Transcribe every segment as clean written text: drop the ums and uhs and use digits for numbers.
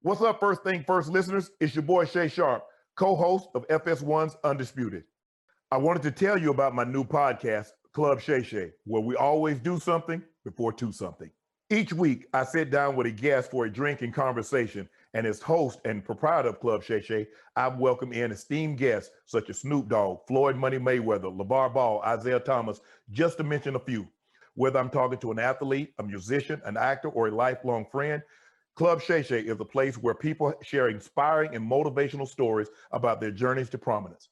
What's up, First Thing First listeners? It's your boy Shay Sharp, co-host of FS1's Undisputed. I wanted to tell you about my new podcast, Club Shay Shay, where we always do something before two something. Each week, I sit down with a guest for a drink and conversation, and as host and proprietor of Club Shay Shay, I've welcomed in esteemed guests such as Snoop Dogg, Floyd Money Mayweather, LeVar Ball, Isaiah Thomas, just to mention a few. Whether I'm talking to an athlete, a musician, an actor, or a lifelong friend, Club Shay Shay is a place where people share inspiring and motivational stories about their journeys to prominence.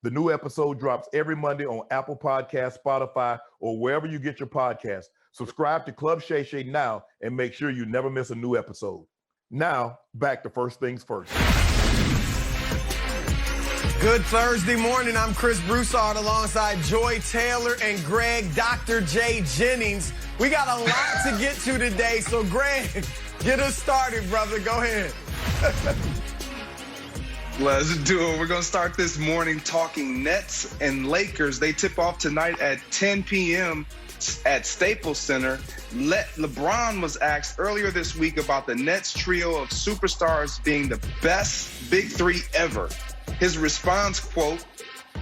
The new episode drops every Monday on Apple Podcasts, Spotify, or wherever you get your podcasts. Subscribe to Club Shay Shay now and make sure you never miss a new episode. Now, back to First Things First. Good Thursday morning. I'm Chris Broussard alongside Joy Taylor and Greg Dr. J. Jennings. We got a lot to get to today, so Greg, get us started, brother. Go ahead. Let's do it. We're going to start this morning talking Nets and Lakers. They tip off tonight at 10 p.m. at Staples Center. LeBron was asked earlier this week about the Nets trio of superstars being the best big three ever. His response, quote,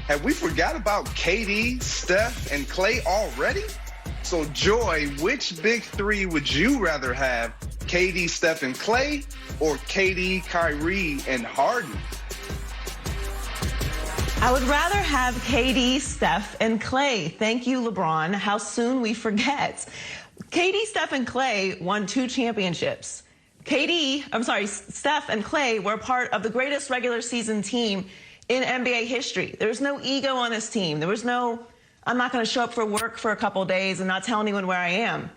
"Have we forgot about KD, Steph, and Klay already?" So, Joy, which big three would you rather have? KD, Steph, and Klay, or KD, Kyrie, and Harden? I would rather have KD, Steph, and Klay. Thank you, LeBron. How soon we forget. KD, Steph, and Klay won 2 championships. Steph and Klay were part of the greatest regular season team in NBA history. There's no ego on this team. There was no, I'm not going to show up for work for a couple days and not tell anyone where I am.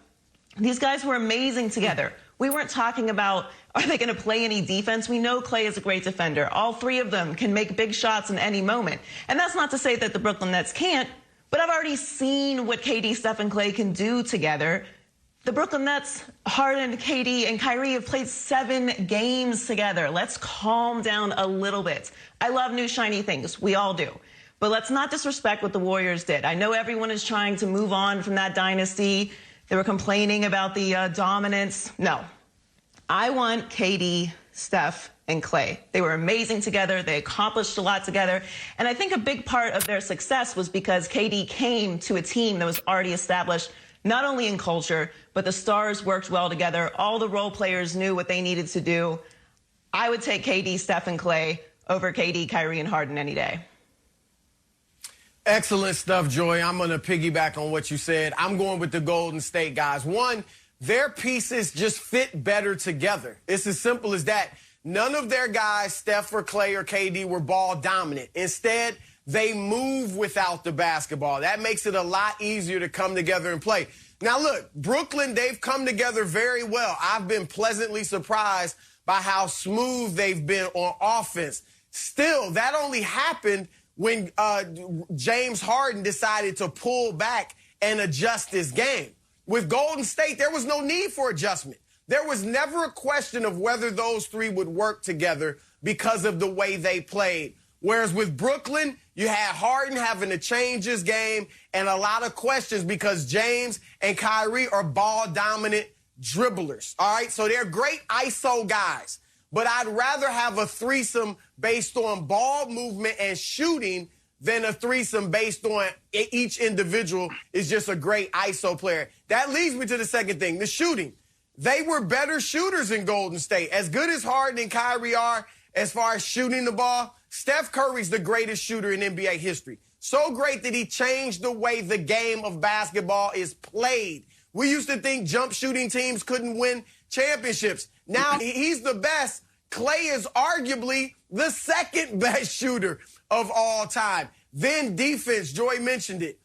These guys were amazing together. We weren't talking about, are they going to play any defense? We know Klay is a great defender. All 3 of them can make big shots in any moment. And that's not to say that the Brooklyn Nets can't, but I've already seen what KD, Steph, and Klay can do together. The Brooklyn Nets, Harden, KD, and Kyrie have played 7 games together. Let's calm down a little bit. I love new shiny things. We all do. But let's not disrespect what the Warriors did. I know everyone is trying to move on from that dynasty. They were complaining about the dominance. No. I want KD, Steph, and Klay. They were amazing together. They accomplished a lot together. And I think a big part of their success was because KD came to a team that was already established, not only in culture, but the stars worked well together. All the role players knew what they needed to do. I would take KD, Steph, and Klay over KD, Kyrie, and Harden any day. Excellent stuff, Joy. I'm going to piggyback on what you said. I'm going with the Golden State guys. One, their pieces just fit better together. It's as simple as that. None of their guys, Steph or Klay or KD, were ball dominant. Instead, they move without the basketball. That makes it a lot easier to come together and play. Now, look, Brooklyn, they've come together very well. I've been pleasantly surprised by how smooth they've been on offense. Still, that only happened when James Harden decided to pull back and adjust his game. With Golden State, there was no need for adjustment. There was never a question of whether those 3 would work together because of the way they played. Whereas with Brooklyn, you had Harden having to change his game and a lot of questions because James and Kyrie are ball-dominant dribblers. All right, so they're great ISO guys. But I'd rather have a threesome based on ball movement and shooting than a threesome based on each individual is just a great ISO player. That leads me to the second thing, the shooting. They were better shooters in Golden State. As good as Harden and Kyrie are as far as shooting the ball, Steph Curry's the greatest shooter in NBA history. So great that he changed the way the game of basketball is played. We used to think jump shooting teams couldn't win championships. Now he's the best. Klay is arguably the second best shooter of all time. Then defense, Joy mentioned it.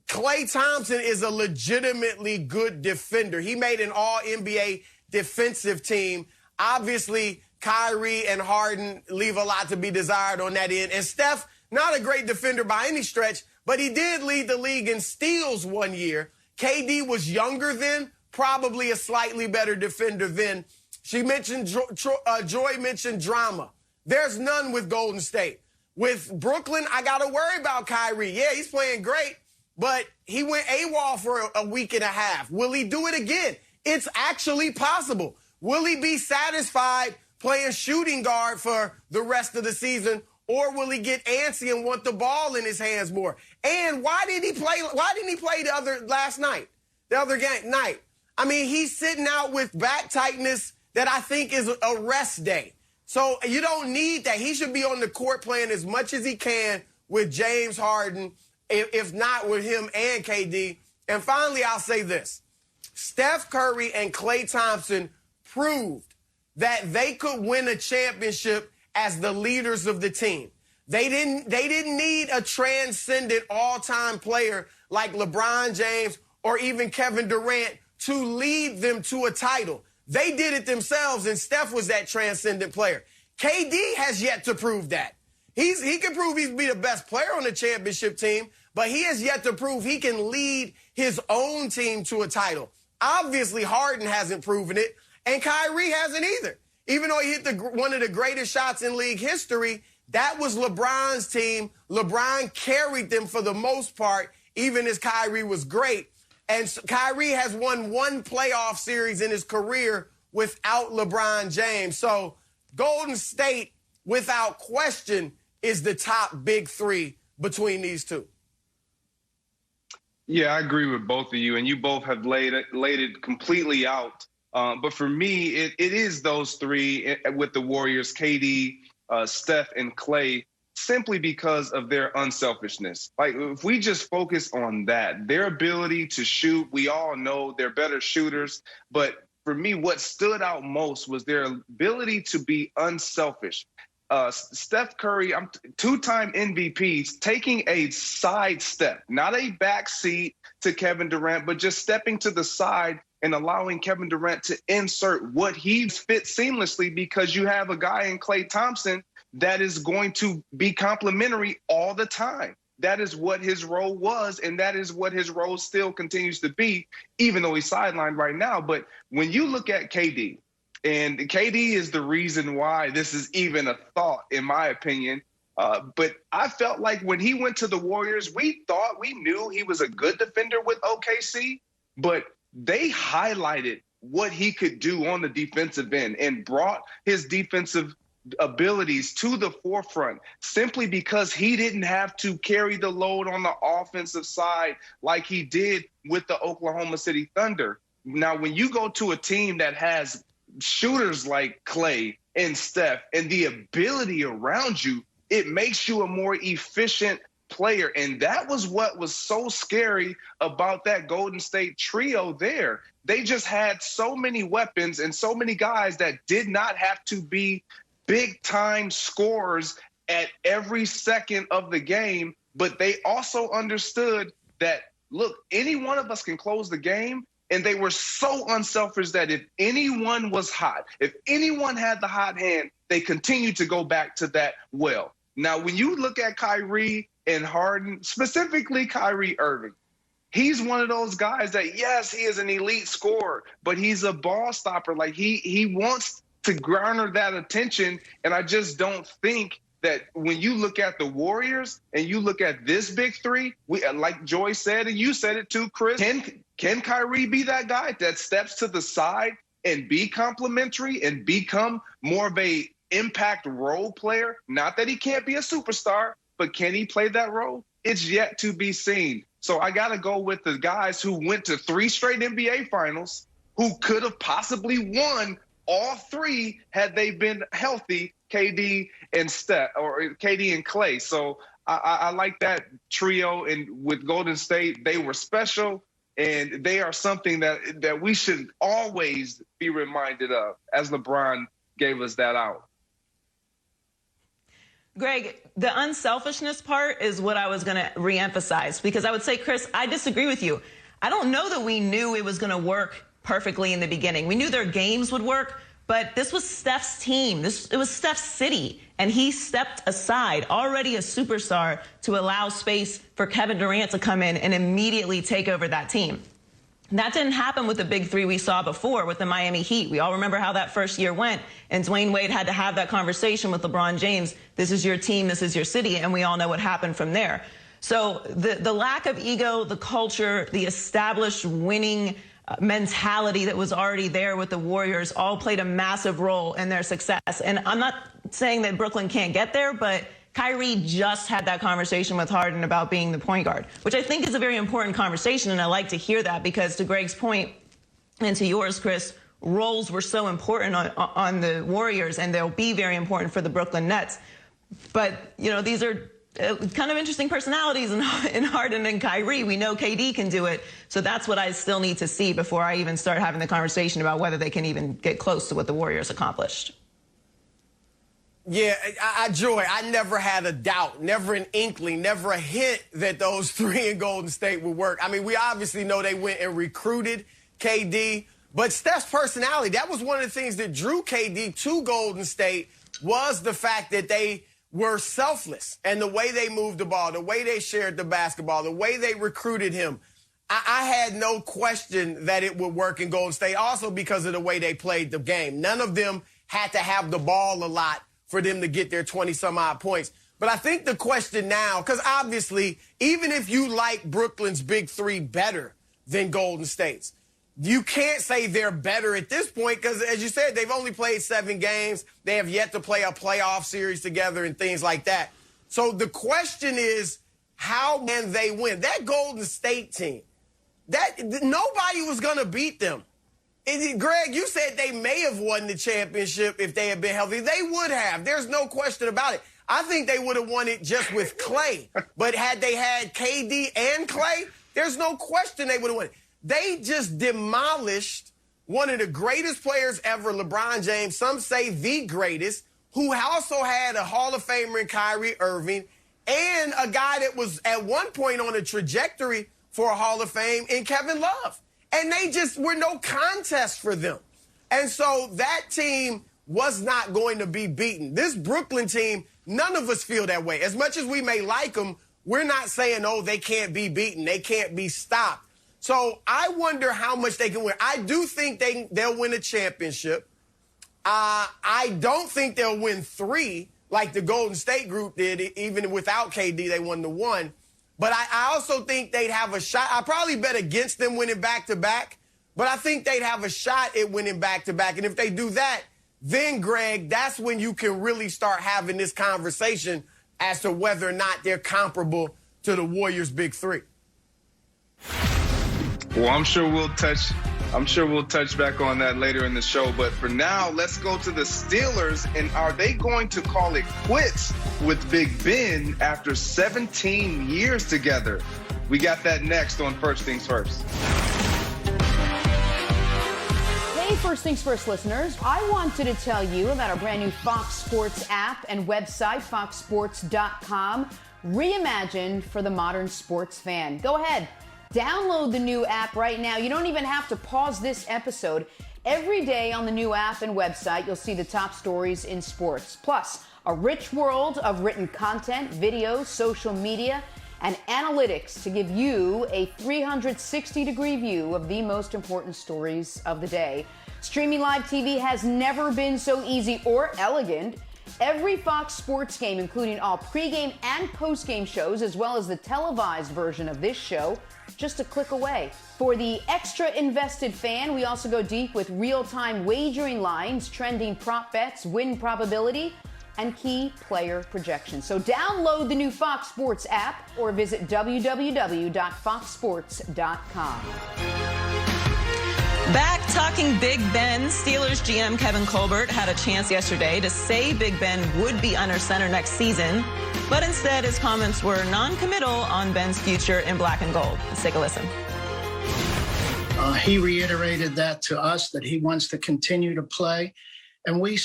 Klay Thompson is a legitimately good defender. He made an all-NBA defensive team. Obviously, Kyrie and Harden leave a lot to be desired on that end. And Steph, not a great defender by any stretch, but he did lead the league in steals one year. KD was younger then, probably a slightly better defender then. She mentioned, Joy mentioned drama. There's none with Golden State. With Brooklyn, I got to worry about Kyrie. Yeah, he's playing great, but he went AWOL for a week and a half. Will he do it again? It's actually possible. Will he be satisfied playing shooting guard for the rest of the season, or will he get antsy and want the ball in his hands more? And why didn't he play the other night? I mean, he's sitting out with back tightness that I think is a rest day. So you don't need that. He should be on the court playing as much as he can with James Harden, if not with him and KD. And finally, I'll say this. Steph Curry and Klay Thompson proved that they could win a championship as the leaders of the team. They didn't need a transcendent all-time player like LeBron James or even Kevin Durant to lead them to a title. They did it themselves, and Steph was that transcendent player. KD has yet to prove that. He can prove he's be the best player on the championship team, but he has yet to prove he can lead his own team to a title. Obviously, Harden hasn't proven it, and Kyrie hasn't either. Even though he hit one of the greatest shots in league history, that was LeBron's team. LeBron carried them for the most part, even as Kyrie was great. And Kyrie has won one playoff series in his career without LeBron James. So Golden State, without question, is the top big three between these two. Yeah, I agree with both of you, and you both have laid it completely out. But for me, it is those three with the Warriors, KD, Steph, and Klay, simply because of their unselfishness. Like, if we just focus on that, their ability to shoot, we all know they're better shooters. But for me, what stood out most was their ability to be unselfish. Steph Curry, two-time MVPs, taking a side step, not a back seat to Kevin Durant, but just stepping to the side and allowing Kevin Durant to insert what he fits seamlessly, because you have a guy in Klay Thompson that is going to be complimentary all the time. That is what his role was, and that is what his role still continues to be, even though he's sidelined right now. But when you look at KD, and KD is the reason why this is even a thought, in my opinion. But I felt like when he went to the Warriors, we knew he was a good defender with OKC, but they highlighted what he could do on the defensive end and brought his defensive abilities to the forefront simply because he didn't have to carry the load on the offensive side like he did with the Oklahoma City Thunder. Now, when you go to a team that has shooters like Klay and Steph and the ability around you, it makes you a more efficient player. And that was what was so scary about that Golden State trio there. They just had so many weapons and so many guys that did not have to be big-time scorers at every second of the game, but they also understood that, look, any one of us can close the game. And they were so unselfish that if anyone was hot, if anyone had the hot hand, they continued to go back to that well. Now, when you look at Kyrie and Harden, specifically Kyrie Irving, he's one of those guys that, yes, he is an elite scorer, but he's a ball stopper. Like, he wants to garner that attention, and I just don't think that when you look at the Warriors and you look at this big three, like Joy said, and you said it too, Chris, can Kyrie be that guy that steps to the side and be complimentary and become more of a impact role player? Not that he can't be a superstar, but can he play that role? It's yet to be seen. So I got to go with the guys who went to 3 straight NBA finals, who could have possibly won all 3 had they been healthy, KD and Steph, or KD and Klay. So I like that trio. And with Golden State, they were special. And they are something that we should always be reminded of, as LeBron gave us that out. Greg, the unselfishness part is what I was going to reemphasize, because I would say, Chris, I disagree with you. I don't know that we knew it was going to work perfectly in the beginning. We knew their games would work, but this was Steph's team. It was Steph's city, and he stepped aside, already a superstar, to allow space for Kevin Durant to come in and immediately take over that team. That didn't happen with the big three we saw before with the Miami Heat. We all remember how that first year went, and Dwayne Wade had to have that conversation with LeBron James. This is your team, this is your city, and we all know what happened from there. So the lack of ego, the culture, the established winning mentality that was already there with the Warriors all played a massive role in their success. And I'm not saying that Brooklyn can't get there, but Kyrie just had that conversation with Harden about being the point guard, which I think is a very important conversation. And I like to hear that because, to Greg's point and to yours, Chris, roles were so important on the Warriors, and they'll be very important for the Brooklyn Nets. But, you know, these are kind of interesting personalities in Harden and Kyrie. We know KD can do it. So that's what I still need to see before I even start having the conversation about whether they can even get close to what the Warriors accomplished. Yeah, Joy, I never had a doubt, never an inkling, never a hint that those three in Golden State would work. I mean, we obviously know they went and recruited KD, but Steph's personality, that was one of the things that drew KD to Golden State, was the fact that they were selfless, and the way they moved the ball, the way they shared the basketball, the way they recruited him. I had no question that it would work in Golden State, also because of the way they played the game. None of them had to have the ball a lot for them to get their 20-some-odd points. But I think the question now, because obviously, even if you like Brooklyn's big three better than Golden State's, you can't say they're better at this point because, as you said, they've only played 7 games. They have yet to play a playoff series together and things like that. So the question is, how can they win? That Golden State team, nobody was going to beat them. Greg, you said they may have won the championship if they had been healthy. They would have. There's no question about it. I think they would have won it just with Klay. But had they had KD and Klay, there's no question they would have won it. They just demolished one of the greatest players ever, LeBron James, some say the greatest, who also had a Hall of Famer in Kyrie Irving, and a guy that was at one point on a trajectory for a Hall of Fame in Kevin Love. And they just were no contest for them. And so that team was not going to be beaten. This Brooklyn team, none of us feel that way. As much as we may like them, we're not saying, oh, they can't be beaten. They can't be stopped. So I wonder how much they can win. I do think they'll win a championship. I don't think they'll win 3 like the Golden State group did. Even without KD, they won the 1. But I also think they'd have a shot. I probably bet against them winning back-to-back, but I think they'd have a shot at winning back-to-back. And if they do that, then, Greg, that's when you can really start having this conversation as to whether or not they're comparable to the Warriors' big three. Well, I'm sure we'll touch back on that later in the show. But for now, let's go to the Steelers. And are they going to call it quits with Big Ben after 17 years together? We got that next on First Things First. Hey, First Things First listeners. I wanted to tell you about our brand new Fox Sports app and website, foxsports.com, reimagined for the modern sports fan. Go ahead. Download the new app right now. You don't even have to pause this episode. Every day on the new app and website, you'll see the top stories in sports. Plus, a rich world of written content, videos, social media, and analytics to give you a 360-degree view of the most important stories of the day. Streaming live TV has never been so easy or elegant. Every Fox Sports game, including all pregame and postgame shows, as well as the televised version of this show, just a click away. For the extra invested fan, we also go deep with real-time wagering lines, trending prop bets, win probability, and key player projections. So download the new Fox Sports app or visit www.foxsports.com. Back talking Big Ben, Steelers GM Kevin Colbert had a chance yesterday to say Big Ben would be under center next season, but instead his comments were non-committal on Ben's future in black and gold. Let's take a listen. He reiterated that to us, that he wants to continue to play. And we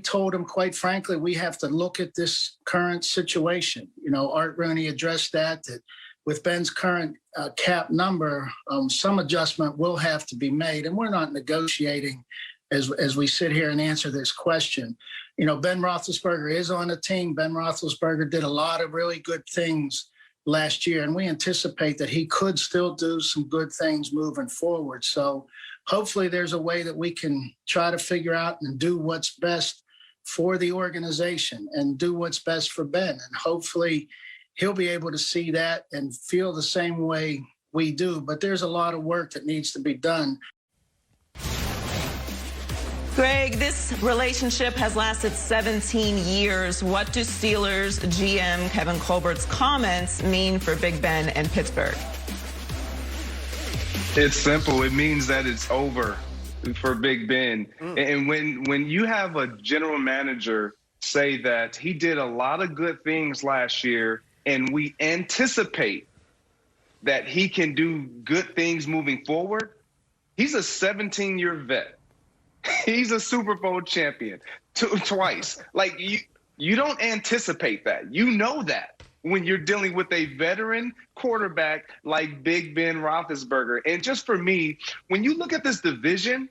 told him, quite frankly, we have to look at this current situation. You know, Art Rooney addressed that with Ben's current cap number, some adjustment will have to be made. And we're not negotiating as we sit here and answer this question. You know, Ben Roethlisberger is on the team. Ben Roethlisberger did a lot of really good things last year, and we anticipate that he could still do some good things moving forward. So hopefully there's a way that we can try to figure out and do what's best for the organization and do what's best for Ben. And hopefully he'll be able to see that and feel the same way we do. But there's a lot of work that needs to be done. Greg, this relationship has lasted 17 years. What do Steelers GM Kevin Colbert's comments mean for Big Ben and Pittsburgh? It's simple. It means that it's over for Big Ben. And when you have a general manager say that he did a lot of good things last year, and we anticipate that he can do good things moving forward, he's a 17-year vet. He's a Super Bowl champion twice. Like, you don't anticipate that. You know that when you're dealing with a veteran quarterback like Big Ben Roethlisberger. And just for me, when you look at this division,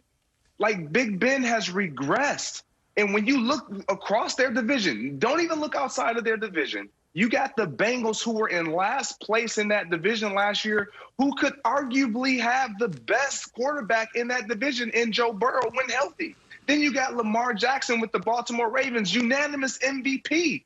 like, Big Ben has regressed. And when you look across their division, don't even look outside of their division. You got the Bengals, who were in last place in that division last year, who could arguably have the best quarterback in that division in Joe Burrow when healthy. Then you got Lamar Jackson with the Baltimore Ravens, unanimous MVP.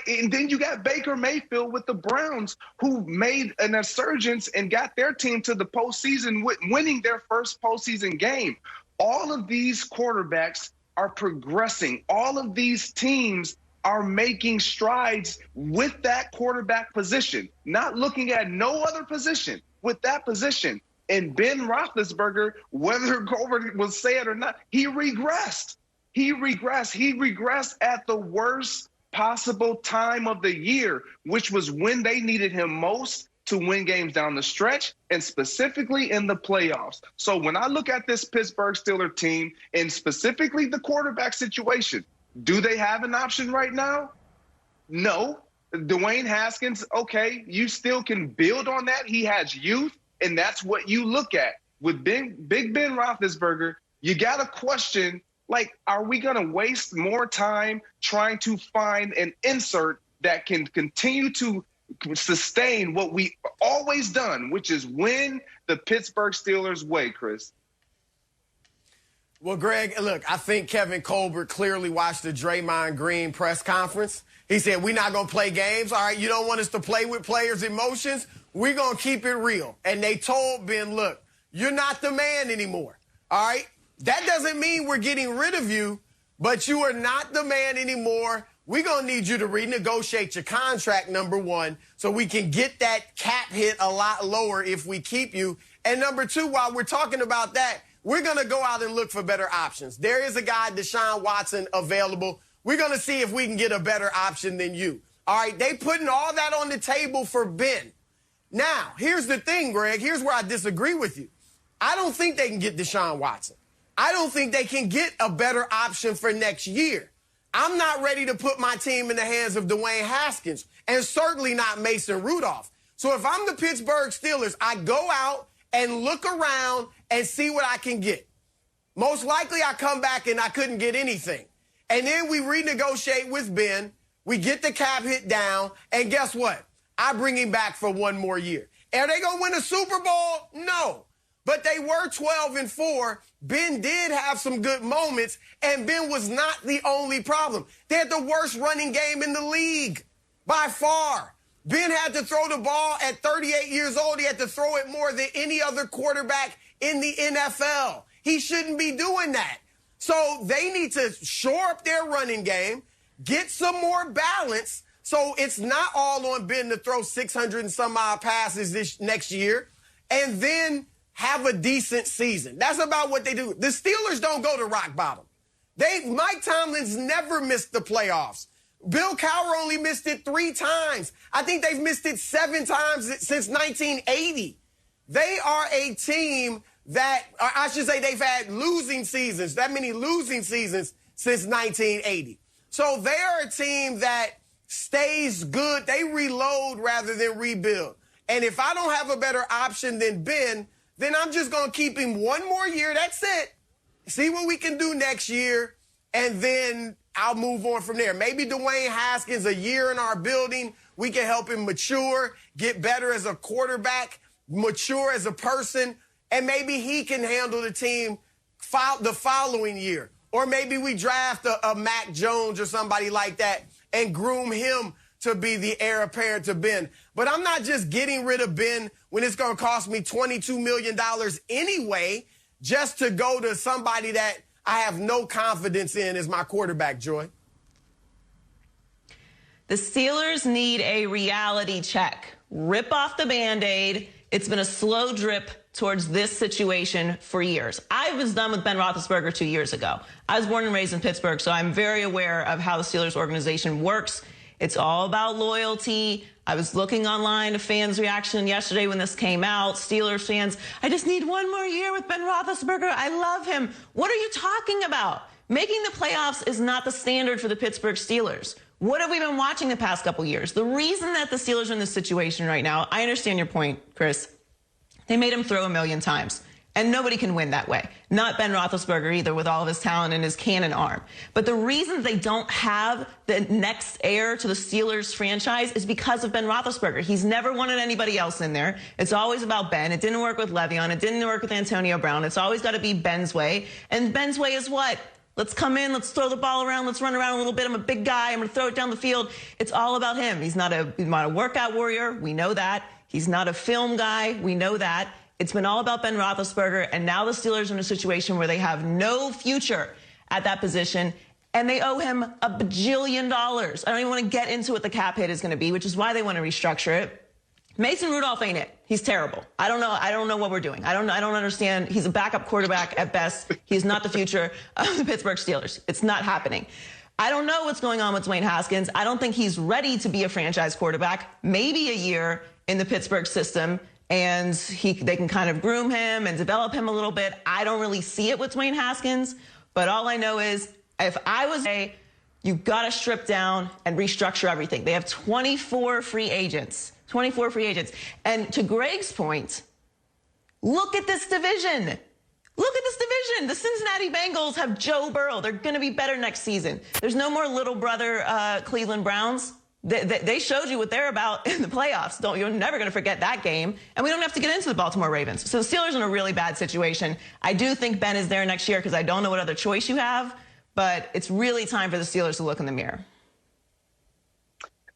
And then you got Baker Mayfield with the Browns, who made an resurgence and got their team to the postseason, winning their first postseason game. All of these quarterbacks are progressing. All of these teams are making strides with that quarterback position, not looking at no other position, with that position. And Ben Roethlisberger, whether Colbert will say it or not, he regressed. He regressed at the worst possible time of the year, which was when they needed him most to win games down the stretch, and specifically in the playoffs. So when I look at this Pittsburgh Steelers team, and specifically the quarterback situation, do they have an option right now? No. Dwayne Haskins, okay, you still can build on that. He has youth, and that's what you look at. With Big Ben Roethlisberger, you got to question, like, are we going to waste more time trying to find an insert that can continue to sustain what we always done, which is win the Pittsburgh Steelers way, Chris? Well, Greg, look, I think Kevin Colbert clearly watched the Draymond Green press conference. He said, we're not going to play games. All right, you don't want us to play with players' emotions? We're going to keep it real. And they told Ben, look, you're not the man anymore. All right? That doesn't mean we're getting rid of you, but you are not the man anymore. We're going to need you to renegotiate your contract, number one, so we can get that cap hit a lot lower if we keep you. And number two, while we're talking about that, we're going to go out and look for better options. There is a guy, Deshaun Watson, available. We're going to see if we can get a better option than you. All right, they putting all that on the table for Ben. Now, here's the thing, Greg. Here's where I disagree with you. I don't think they can get Deshaun Watson. I don't think they can get a better option for next year. I'm not ready to put my team in the hands of Dwayne Haskins, and certainly not Mason Rudolph. So if I'm the Pittsburgh Steelers, I go out and look around and see what I can get. Most likely I come back and I couldn't get anything. And then we renegotiate with Ben. We get the cap hit down. And guess what? I bring him back for one more year. Are they going to win a Super Bowl? No. But they were 12-4. Ben did have some good moments, and Ben was not the only problem. They had the worst running game in the league by far. Ben had to throw the ball at 38 years old. He had to throw it more than any other quarterback in the NFL. He shouldn't be doing that. So they need to shore up their running game, get some more balance, so it's not all on Ben to throw 600 and some odd passes this next year, and then have a decent season. That's about what they do. The Steelers don't go to rock bottom. Mike Tomlin's never missed the playoffs. Bill Cowher only missed it 3 times. I think they've missed it 7 times since 1980. They are a team that, or I should say, they've had losing seasons, that many losing seasons since 1980. So they are a team that stays good. They reload rather than rebuild. And if I don't have a better option than Ben, then I'm just going to keep him one more year. That's it. See what we can do next year, and then I'll move on from there. Maybe Dwayne Haskins, a year in our building, we can help him mature, get better as a quarterback, mature as a person, and maybe he can handle the team the following year. Or maybe we draft a Mac Jones or somebody like that and groom him to be the heir apparent to Ben. But I'm not just getting rid of Ben when it's going to cost me $22 million anyway, just to go to somebody that I have no confidence in as my quarterback, Joy. The Steelers need a reality check. Rip off the Band-Aid. It's been a slow drip towards this situation for years. I was done with Ben Roethlisberger 2 years ago. I was born and raised in Pittsburgh, so I'm very aware of how the Steelers organization works. It's all about loyalty. I was looking online to fans' reaction yesterday when this came out. Steelers fans, I just need one more year with Ben Roethlisberger. I love him. What are you talking about? Making the playoffs is not the standard for the Pittsburgh Steelers. What have we been watching the past couple years? The reason that the Steelers are in this situation right now, I understand your point, Chris. They made him throw 1 million times. And nobody can win that way. Not Ben Roethlisberger either, with all of his talent and his cannon arm. But the reason they don't have the next heir to the Steelers franchise is because of Ben Roethlisberger. He's never wanted anybody else in there. It's always about Ben. It didn't work with Le'Veon. It didn't work with Antonio Brown. It's always got to be Ben's way. And Ben's way is what? Let's come in, let's throw the ball around, let's run around a little bit. I'm a big guy, I'm going to throw it down the field. It's all about him. He's not a workout warrior. We know that. He's not a film guy. We know that. It's been all about Ben Roethlisberger, and now the Steelers are in a situation where they have no future at that position, and they owe him $1 bajillion. I don't even want to get into what the cap hit is going to be, which is why they want to restructure it. Mason Rudolph ain't it. He's terrible. I don't know what we're doing. I don't understand. He's a backup quarterback at best. He's not the future of the Pittsburgh Steelers. It's not happening. I don't know what's going on with Dwayne Haskins. I don't think he's ready to be a franchise quarterback. Maybe a year in the Pittsburgh system, and they can kind of groom him and develop him a little bit. I don't really see it with Dwayne Haskins, but all I know is if I was you've got to strip down and restructure everything. They have 24 free agents. 24 free agents. And to Greg's point, look at this division. Look at this division. The Cincinnati Bengals have Joe Burrow. They're going to be better next season. There's no more little brother Cleveland Browns. They showed you what they're about in the playoffs. You're never going to forget that game. And we don't have to get into the Baltimore Ravens. So the Steelers are in a really bad situation. I do think Ben is there next year because I don't know what other choice you have. But it's really time for the Steelers to look in the mirror.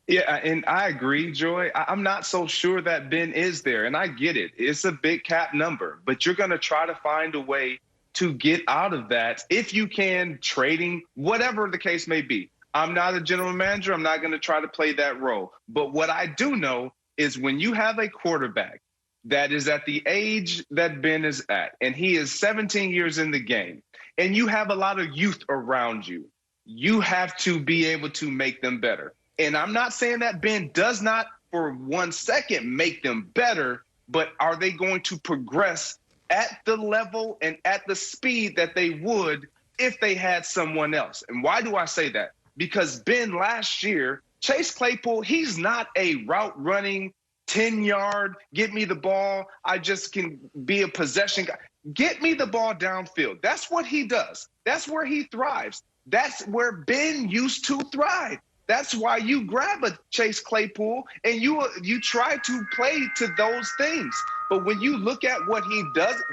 Yeah, and I agree, Joy. I'm not so sure that Ben is there, and I get it. It's a big cap number, but you're going to try to find a way to get out of that if you can, trading, whatever the case may be. I'm not a general manager. I'm not going to try to play that role. But what I do know is when you have a quarterback that is at the age that Ben is at, and he is 17 years in the game, and you have a lot of youth around you, you have to be able to make them better. And I'm not saying that Ben does not for 1 second make them better, but are they going to progress at the level and at the speed that they would if they had someone else? And why do I say that? Because Ben last year, Chase Claypool, he's not a route running 10-yard, get me the ball, I just can be a possession guy. Get me the ball downfield. That's what he does. That's where he thrives. That's where Ben used to thrive. That's why you grab a Chase Claypool and you try to play to those things. But when you look at what he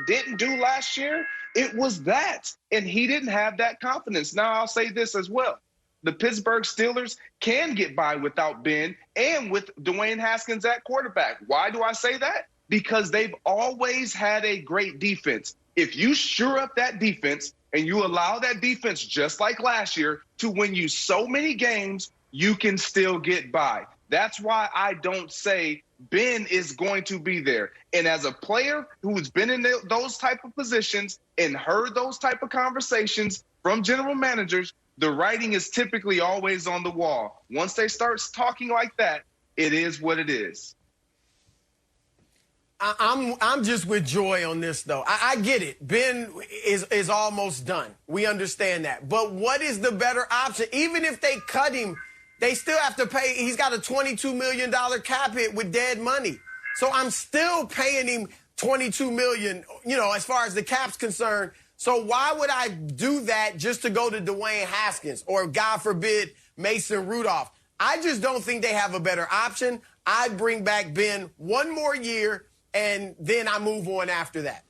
didn't do last year, it was that. And he didn't have that confidence. Now, I'll say this as well. The Pittsburgh Steelers can get by without Ben and with Dwayne Haskins at quarterback. Why do I say that? Because they've always had a great defense. If you shore up that defense and you allow that defense, just like last year, to win you so many games, you can still get by. That's why I don't say Ben is going to be there. And as a player who's been in those type of positions and heard those type of conversations from general managers, the writing is typically always on the wall. Once they start talking like that, it is what it is. I'm just with Joy on this, though. I get it. Ben is almost done. We understand that. But what is the better option? Even if they cut him, they still have to pay. He's got a $22 million cap hit with dead money. So I'm still paying him $22 million, as far as the cap's concerned. So why would I do that just to go to Dwayne Haskins or, God forbid, Mason Rudolph? I just don't think they have a better option. I'd bring back Ben one more year, and then I move on after that.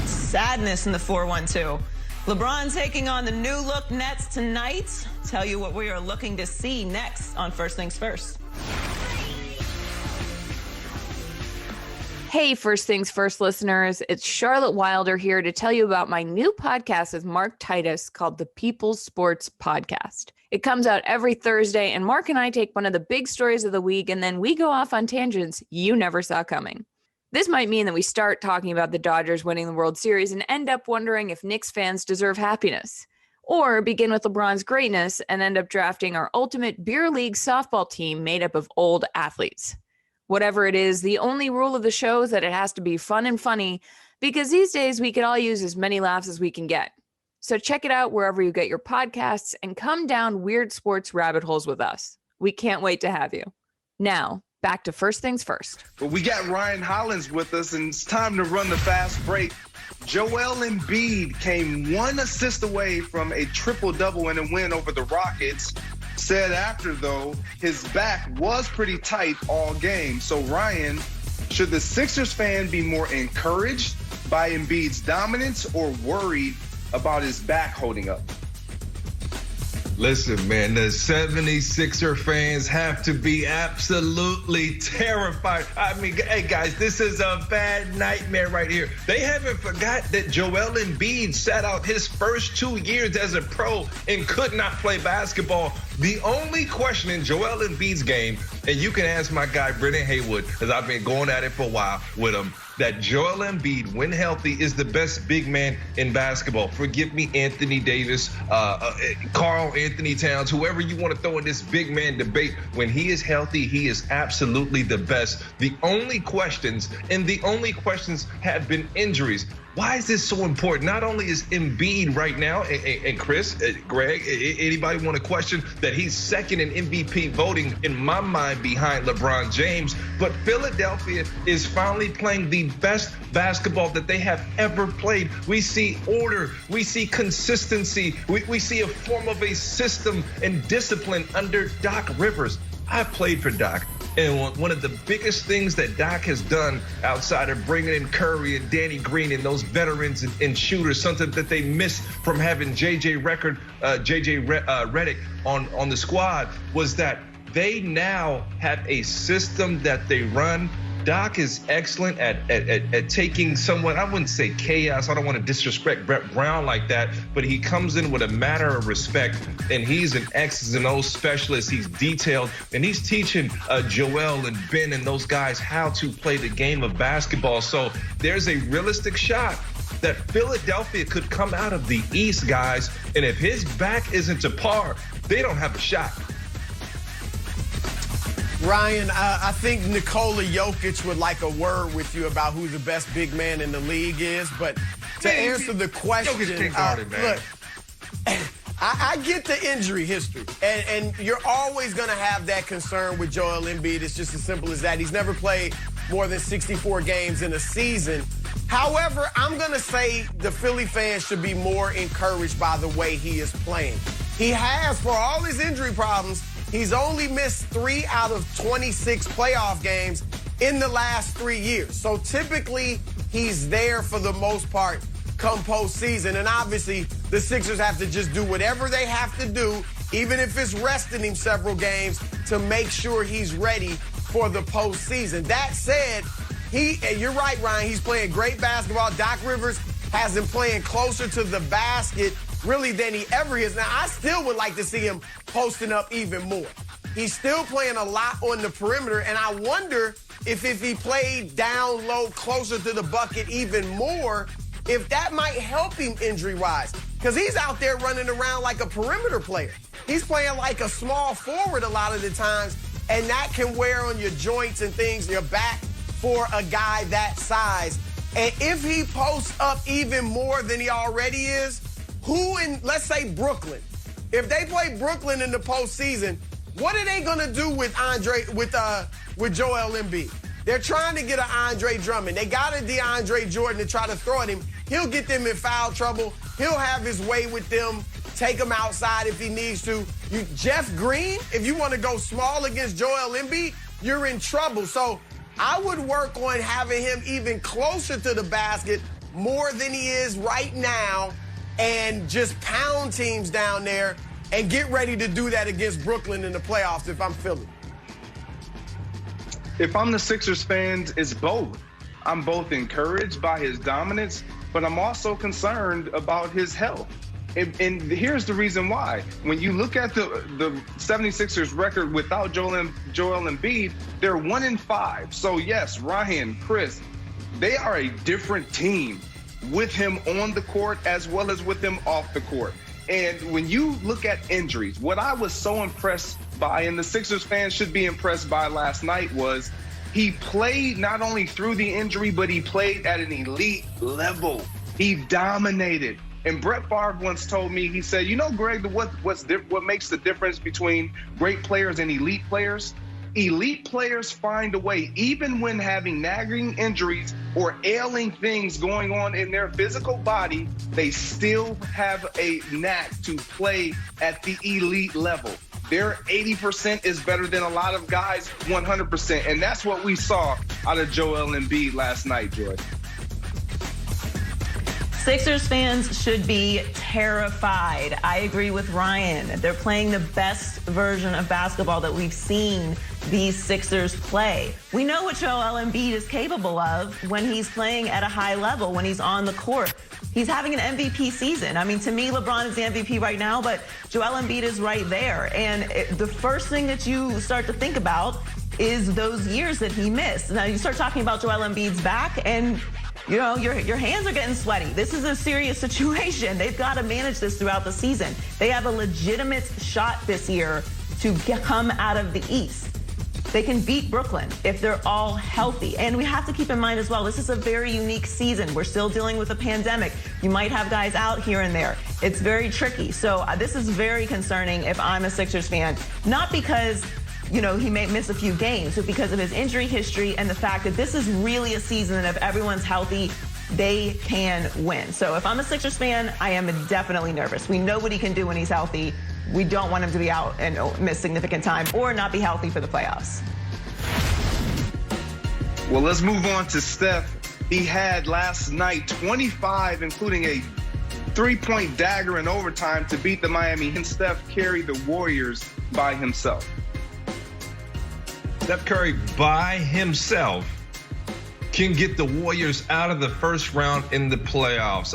Sadness in the 412. LeBron taking on the new look Nets tonight. Tell you what we are looking to see next on First Things First. Hey, First Things First listeners, it's Charlotte Wilder here to tell you about my new podcast with Mark Titus called the People's Sports Podcast. It comes out every Thursday, and Mark and I take one of the big stories of the week, and then we go off on tangents you never saw coming. This might mean that we start talking about the Dodgers winning the World Series and end up wondering if Knicks fans deserve happiness. Or begin with LeBron's greatness and end up drafting our ultimate beer league softball team made up of old athletes. Whatever it is, the only rule of the show is that it has to be fun and funny, because these days we could all use as many laughs as we can get. So check it out wherever you get your podcasts and come down weird sports rabbit holes with us. We can't wait to have you. Now, back to First Things First. Well, we got Ryan Hollins with us, and it's time to run the fast break. Joel Embiid came one assist away from a triple-double and a win over the Rockets. Said after, though, his back was pretty tight all game. So, Ryan, should the Sixers fan be more encouraged by Embiid's dominance or worried about his back holding up? Listen, man, the 76er fans have to be absolutely terrified. I mean, hey, guys, this is a bad nightmare right here. They haven't forgot that Joel Embiid sat out his first 2 years as a pro and could not play basketball. The only question in Joel Embiid's game, and you can ask my guy, Brennan Haywood, because I've been going at it for a while with him, that Joel Embiid, when healthy, is the best big man in basketball. Forgive me, Anthony Davis, Karl Anthony Towns, whoever you want to throw in this big man debate. When he is healthy, he is absolutely the best. The only questions have been injuries. Why is this so important? Not only is Embiid right now, and Chris, Greg, anybody want to question that he's second in MVP voting in my mind behind LeBron James, but Philadelphia is finally playing the best basketball that they have ever played. We see order, we see consistency, we see a form of a system and discipline under Doc Rivers. I played for Doc. And one of the biggest things that Doc has done outside of bringing in Curry and Danny Green and those veterans and shooters, something that they missed from having JJ Redick on the squad, was that they now have a system that they run. Doc is excellent at taking someone, I wouldn't say chaos, I don't want to disrespect Brett Brown like that, but he comes in with a manner of respect, and he's an X's and O's specialist. He's detailed, and he's teaching Joel and Ben and those guys how to play the game of basketball. So there's a realistic shot that Philadelphia could come out of the East, guys, and if his back isn't to par, they don't have a shot. Ryan, I think Nikola Jokic would like a word with you about who the best big man in the league is. But to answer the question, look, I get the injury history, and you're always going to have that concern with Joel Embiid. It's just as simple as that. He's never played more than 64 games in a season. However, I'm going to say the Philly fans should be more encouraged by the way he is playing. He has, for all his injury problems, he's only missed 3 out of 26 playoff games in the last 3 years. So typically, he's there for the most part come postseason. And obviously, the Sixers have to just do whatever they have to do, even if it's resting him several games, to make sure he's ready for the postseason. That said, and you're right, Ryan, he's playing great basketball. Doc Rivers has him playing closer to the basket really than he ever is. Now, I still would like to see him posting up even more. He's still playing a lot on the perimeter, and I wonder if he played down low closer to the bucket even more, if that might help him injury-wise. Because he's out there running around like a perimeter player. He's playing like a small forward a lot of the times, and that can wear on your joints and things, your back, for a guy that size. And if he posts up even more than he already is, who in, let's say, Brooklyn, if they play Brooklyn in the postseason, what are they gonna do with Joel Embiid? They're trying to get an Andre Drummond. They got a DeAndre Jordan to try to throw at him. He'll get them in foul trouble. He'll have his way with them, take them outside if he needs to. Jeff Green, if you want to go small against Joel Embiid, you're in trouble. So I would work on having him even closer to the basket more than he is right now, and just pound teams down there and get ready to do that against Brooklyn in the playoffs if I'm Philly? If I'm the Sixers fans, it's both. I'm both encouraged by his dominance, but I'm also concerned about his health. And here's the reason why. When you look at the 76ers record without Joel Embiid, they're 1-5. So yes, Ryan, Chris, they are a different team with him on the court as well as with him off the court. And when you look at injuries, what I was so impressed by, and the Sixers fans should be impressed by last night, was he played not only through the injury, but he played at an elite level. He dominated. And Brett Favre once told me, he said, you know, Greg, what makes the difference between great players and elite players? Elite players find a way, even when having nagging injuries or ailing things going on in their physical body, they still have a knack to play at the elite level. Their 80% is better than a lot of guys' 100%. And that's what we saw out of Joel Embiid last night, Joy. Sixers fans should be terrified. I agree with Ryan. They're playing the best version of basketball that we've seen these Sixers play. We know what Joel Embiid is capable of when he's playing at a high level, when he's on the court. He's having an MVP season. I mean, to me, LeBron is the MVP right now, but Joel Embiid is right there. And the first thing that you start to think about is those years that he missed. Now, you start talking about Joel Embiid's back, and you know, your hands are getting sweaty. This is a serious situation. They've got to manage this throughout the season. They have a legitimate shot this year to come out of the East. They can beat Brooklyn if they're all healthy. And we have to keep in mind as well, this is a very unique season. We're still dealing with a pandemic. You might have guys out here and there. It's very tricky. So this is very concerning if I'm a Sixers fan, not because you know, he may miss a few games, but because of his injury history and the fact that this is really a season that if everyone's healthy, they can win. So if I'm a Sixers fan, I am definitely nervous. We know what he can do when he's healthy. We don't want him to be out and miss significant time or not be healthy for the playoffs. Well, let's move on to Steph. He had last night 25, including a three-point dagger in overtime to beat the Miami Heat. And Steph carried the Warriors by himself. Steph Curry by himself can get the Warriors out of the first round in the playoffs.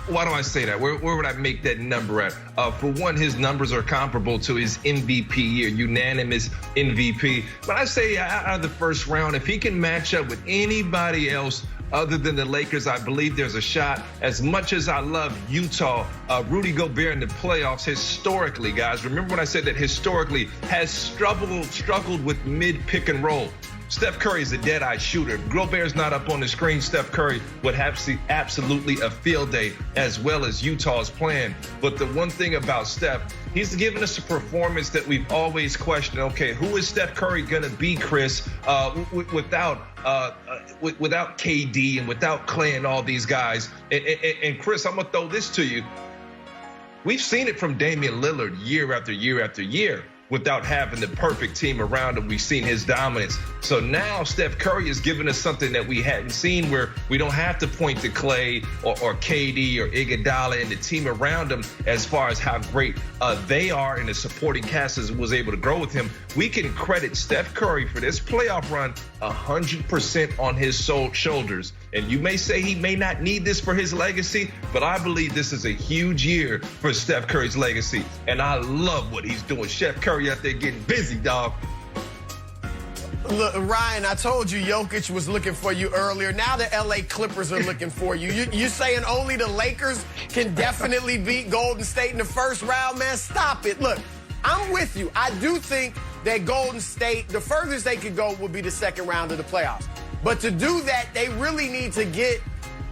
Why do I say that? Where would I make that number at? For one, his numbers are comparable to his MVP year, unanimous MVP. But I say out of the first round, if he can match up with anybody else other than the Lakers, I believe there's a shot. As much as I love Utah, Rudy Gobert in the playoffs historically, guys, remember when I said that historically has struggled with mid-pick and roll. Steph Curry is a dead-eye shooter. Gobert's not up on the screen. Steph Curry would have absolutely a field day, as well as Utah's plan. But the one thing about Steph, he's given us a performance that we've always questioned. Okay, who is Steph Curry gonna be, Chris, without KD and without Klay and all these guys? And Chris, I'm gonna throw this to you. We've seen it from Damian Lillard year after year after year. Without having the perfect team around him, we've seen his dominance. So now Steph Curry is giving us something that we hadn't seen, where we don't have to point to Klay or KD or Iguodala and the team around him as far as how great they are, and the supporting cast was able to grow with him. We can credit Steph Curry for this playoff run 100% on his shoulders. And you may say he may not need this for his legacy, but I believe this is a huge year for Steph Curry's legacy. And I love what he's doing. Steph Curry out there getting busy, dog. Look, Ryan, I told you Jokic was looking for you earlier. Now the LA Clippers are looking for you. You're saying only the Lakers can definitely beat Golden State in the first round, man? Stop it. Look, I'm with you. I do think that Golden State, the furthest they could go would be the second round of the playoffs. But to do that, they really need to get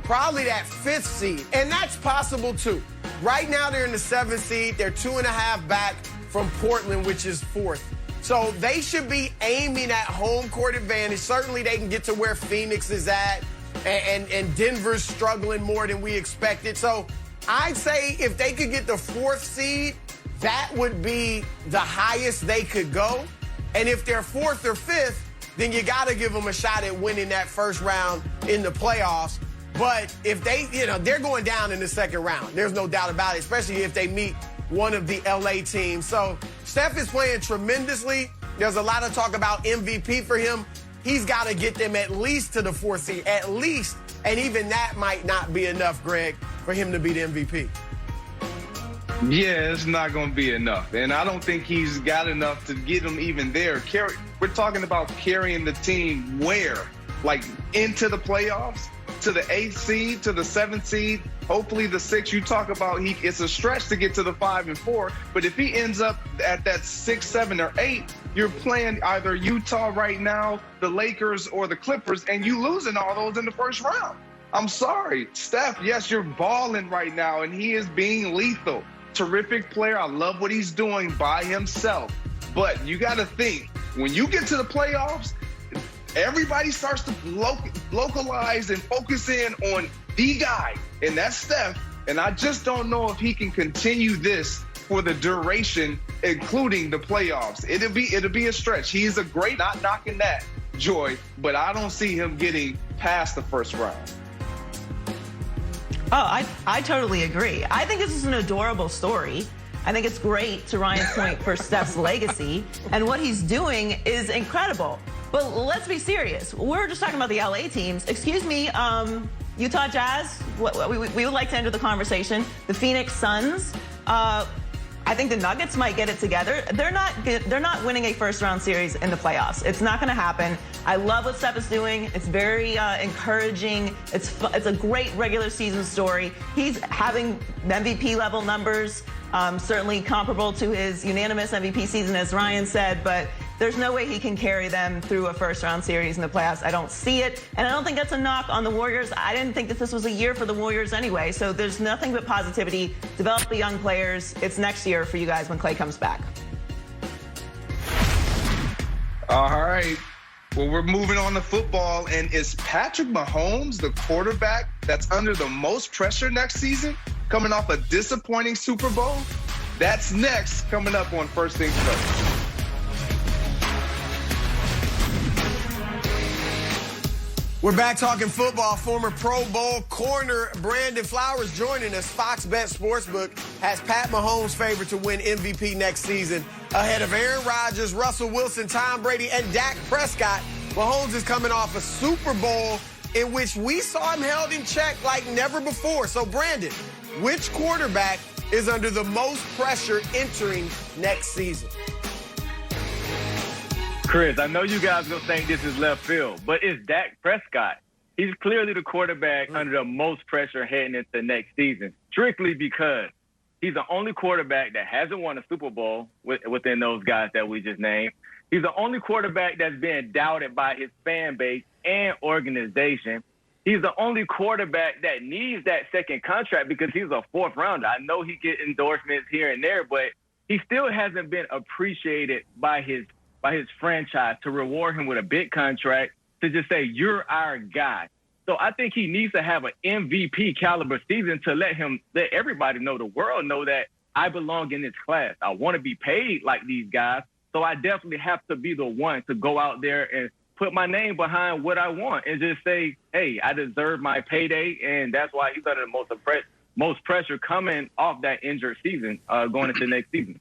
probably that 5th seed. And that's possible, too. Right now, they're in the 7th seed. They're 2.5 back from Portland, which is 4th. So they should be aiming at home court advantage. Certainly, they can get to where Phoenix is at. And Denver's struggling more than we expected. So I'd say if they could get the 4th seed, that would be the highest they could go. And if they're 4th or 5th, then you got to give them a shot at winning that first round in the playoffs. But if they, they're going down in the second round. There's no doubt about it, especially if they meet one of the LA teams. So Steph is playing tremendously. There's a lot of talk about MVP for him. He's got to get them at least to the 4th seed, at least. And even that might not be enough, Greg, for him to be the MVP. Yeah, it's not going to be enough. And I don't think he's got enough to get him even there. We're talking about carrying the team where? Like into the playoffs? To the 8th seed, to the 7th seed, hopefully the 6th. You talk about it's a stretch to get to the 5 and 4, but if he ends up at that 6, 7, or 8, you're playing either Utah right now, the Lakers, or the Clippers, and you losing all those in the first round. I'm sorry, Steph. Yes, you're balling right now, and he is being lethal. Terrific player. I love what he's doing by himself, but you got to think when you get to the playoffs. Everybody starts to localize and focus in on the guy, and that's Steph. And I just don't know if he can continue this for the duration, including the playoffs. It'll be a stretch. He's a great, not knocking that, Joy, but I don't see him getting past the first round. Oh, I totally agree. I think this is an adorable story. I think it's great, to Ryan's point, for Steph's legacy, and what he's doing is incredible. But let's be serious. We're just talking about the LA teams. Excuse me, Utah Jazz, we would like to enter the conversation. The Phoenix Suns, I think the Nuggets might get it together. They're not winning a first-round series in the playoffs. It's not going to happen. I love what Steph is doing. It's very encouraging. It's a great regular season story. He's having MVP-level numbers, certainly comparable to his unanimous MVP season, as Ryan said, but there's no way he can carry them through a first-round series in the playoffs. I don't see it, and I don't think that's a knock on the Warriors. I didn't think that this was a year for the Warriors anyway, so there's nothing but positivity. Develop the young players. It's next year for you guys when Klay comes back. All right. Well, we're moving on to football, and is Patrick Mahomes the quarterback that's under the most pressure next season, coming off a disappointing Super Bowl? That's next, coming up on First Things First. We're back talking football. Former Pro Bowl corner Brandon Flowers joining us. Fox Bet Sportsbook has Pat Mahomes favored to win MVP next season ahead of Aaron Rodgers, Russell Wilson, Tom Brady, and Dak Prescott. Mahomes is coming off a Super Bowl in which we saw him held in check like never before. So, Brandon, which quarterback is under the most pressure entering next season? Chris, I know you guys going to think this is left field, but it's Dak Prescott. He's clearly the quarterback under the most pressure heading into next season, strictly because he's the only quarterback that hasn't won a Super Bowl within those guys that we just named. He's the only quarterback that's being doubted by his fan base and organization. He's the only quarterback that needs that second contract because he's a 4th rounder. I know he gets endorsements here and there, but he still hasn't been appreciated by his franchise to reward him with a big contract, to just say, you're our guy. So I think he needs to have an MVP caliber season to let everybody know, the world know, that I belong in this class. I want to be paid like these guys. So I definitely have to be the one to go out there and put my name behind what I want and just say, hey, I deserve my payday. And that's why he's under the most pressure coming off that injured season going into next season.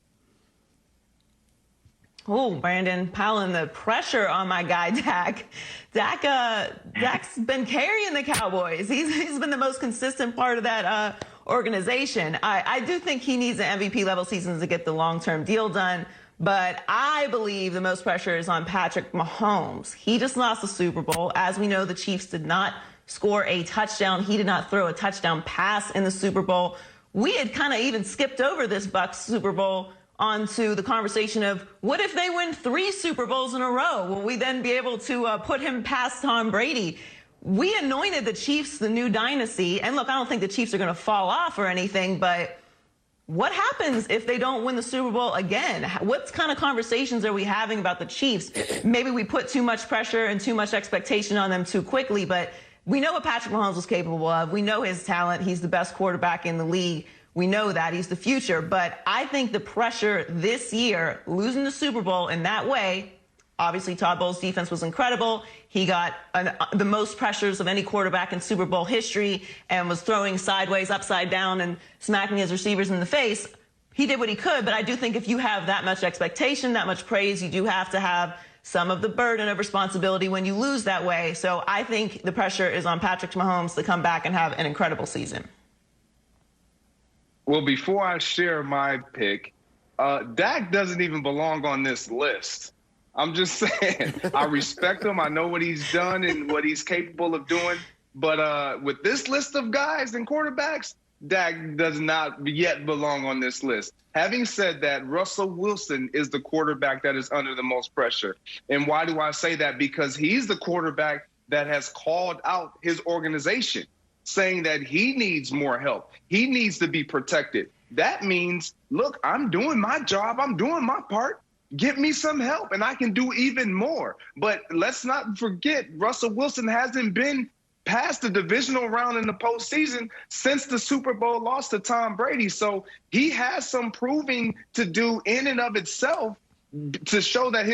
Oh, Brandon, piling the pressure on my guy, Dak. Dak's been carrying the Cowboys. He's been the most consistent part of that organization. I do think he needs an MVP level season to get the long-term deal done, but I believe the most pressure is on Patrick Mahomes. He just lost the Super Bowl. As we know, the Chiefs did not score a touchdown. He did not throw a touchdown pass in the Super Bowl. We had kind of even skipped over this Bucs Super Bowl onto the conversation of what if they win 3 Super Bowls in a row? Will we then be able to put him past Tom Brady? We anointed the Chiefs the new dynasty. And look, I don't think the Chiefs are going to fall off or anything, but what happens if they don't win the Super Bowl again? What kind of conversations are we having about the Chiefs? Maybe we put too much pressure and too much expectation on them too quickly, but we know what Patrick Mahomes is capable of. We know his talent. He's the best quarterback in the league. We know that. He's the future. But I think the pressure this year, losing the Super Bowl in that way, Obviously, Todd Bowles' defense was incredible. He got the most pressures of any quarterback in Super Bowl history and was throwing sideways, upside down, and smacking his receivers in the face. He did what he could, but I do think if you have that much expectation, that much praise, you do have to have some of the burden of responsibility when you lose that way. So I think the pressure is on Patrick Mahomes to come back and have an incredible season. Well, before I share my pick, Dak doesn't even belong on this list. I'm just saying, I respect him. I know what he's done and what he's capable of doing. But with this list of guys and quarterbacks, Dak does not yet belong on this list. Having said that, Russell Wilson is the quarterback that is under the most pressure. And why do I say that? Because he's the quarterback that has called out his organization, saying that he needs more help. He needs to be protected. That means, look, I'm doing my job. I'm doing my part. Get me some help, and I can do even more. But let's not forget, Russell Wilson hasn't been past the divisional round in the postseason since the Super Bowl loss to Tom Brady. So he has some proving to do in and of itself to show that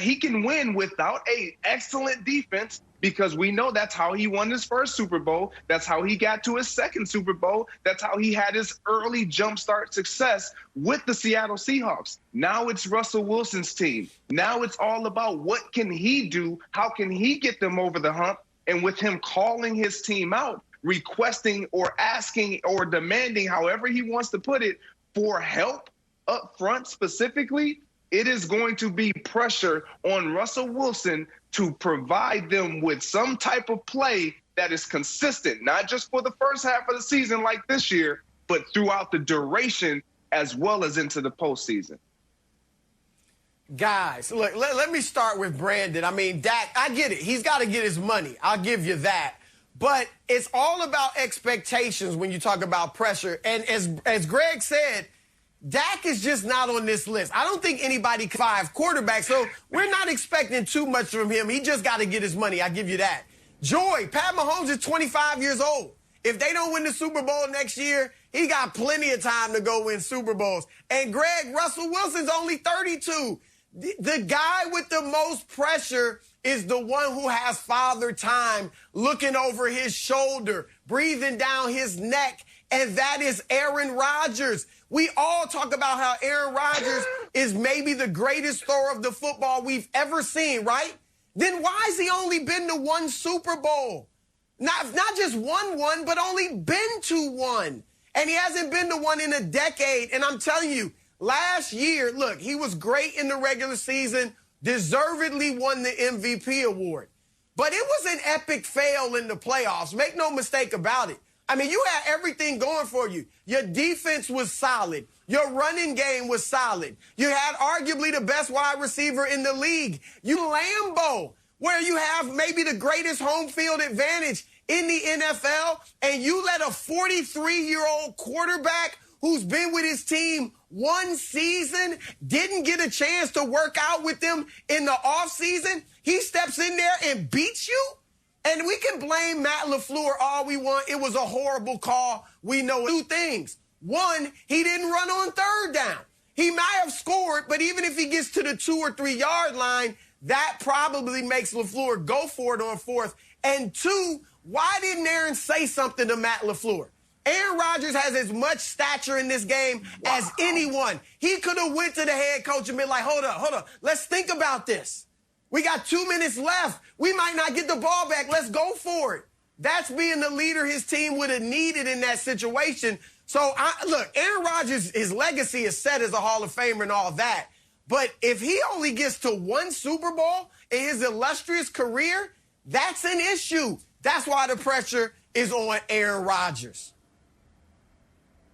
he can win without an excellent defense, because we know that's how he won his first Super Bowl. That's how he got to his second Super Bowl. That's how he had his early jumpstart success with the Seattle Seahawks. Now it's Russell Wilson's team. Now it's all about what can he do? How can he get them over the hump? And with him calling his team out, requesting or asking or demanding, however he wants to put it, for help up front specifically, it is going to be pressure on Russell Wilson to provide them with some type of play that is consistent, not just for the first half of the season like this year, but throughout the duration as well as into the postseason. Guys, look, let me start with Brandon. I mean, Dak, I get it. He's got to get his money. I'll give you that. But it's all about expectations when you talk about pressure. And as Greg said, Dak is just not on this list. I don't think anybody can 5 quarterbacks, so we're not expecting too much from him. He just got to get his money. I give you that. Joy, Pat Mahomes is 25 years old. If they don't win the Super Bowl next year, he got plenty of time to go win Super Bowls. And Greg, Russell Wilson's only 32. The guy with the most pressure is the one who has father time looking over his shoulder, breathing down his neck, and that is Aaron Rodgers. We all talk about how Aaron Rodgers is maybe the greatest thrower of the football we've ever seen, right? Then why has he only been to 1 Super Bowl? Not just won one, but only been to 1. And he hasn't been to 1 in a decade. And I'm telling you, last year, look, he was great in the regular season, deservedly won the MVP award. But it was an epic fail in the playoffs. Make no mistake about it. I mean, you had everything going for you. Your defense was solid. Your running game was solid. You had arguably the best wide receiver in the league. You Lambeau, where you have maybe the greatest home field advantage in the NFL, and you let a 43-year-old quarterback who's been with his team 1 season, didn't get a chance to work out with them in the offseason. He steps in there and beats you? And we can blame Matt LaFleur all we want. It was a horrible call. We know 2 things. 1, he didn't run on 3rd down. He might have scored, but even if he gets to the 2 or 3 yard line, that probably makes LaFleur go for it on 4th. And 2, why didn't Aaron say something to Matt LaFleur? Aaron Rodgers has as much stature in this game as anyone. He could have went to the head coach and been like, hold up. Let's think about this. We got 2 minutes left. We might not get the ball back. Let's go for it. That's being the leader his team would have needed in that situation. So, look, Aaron Rodgers, his legacy is set as a Hall of Famer and all that. But if he only gets to 1 Super Bowl in his illustrious career, that's an issue. That's why the pressure is on Aaron Rodgers.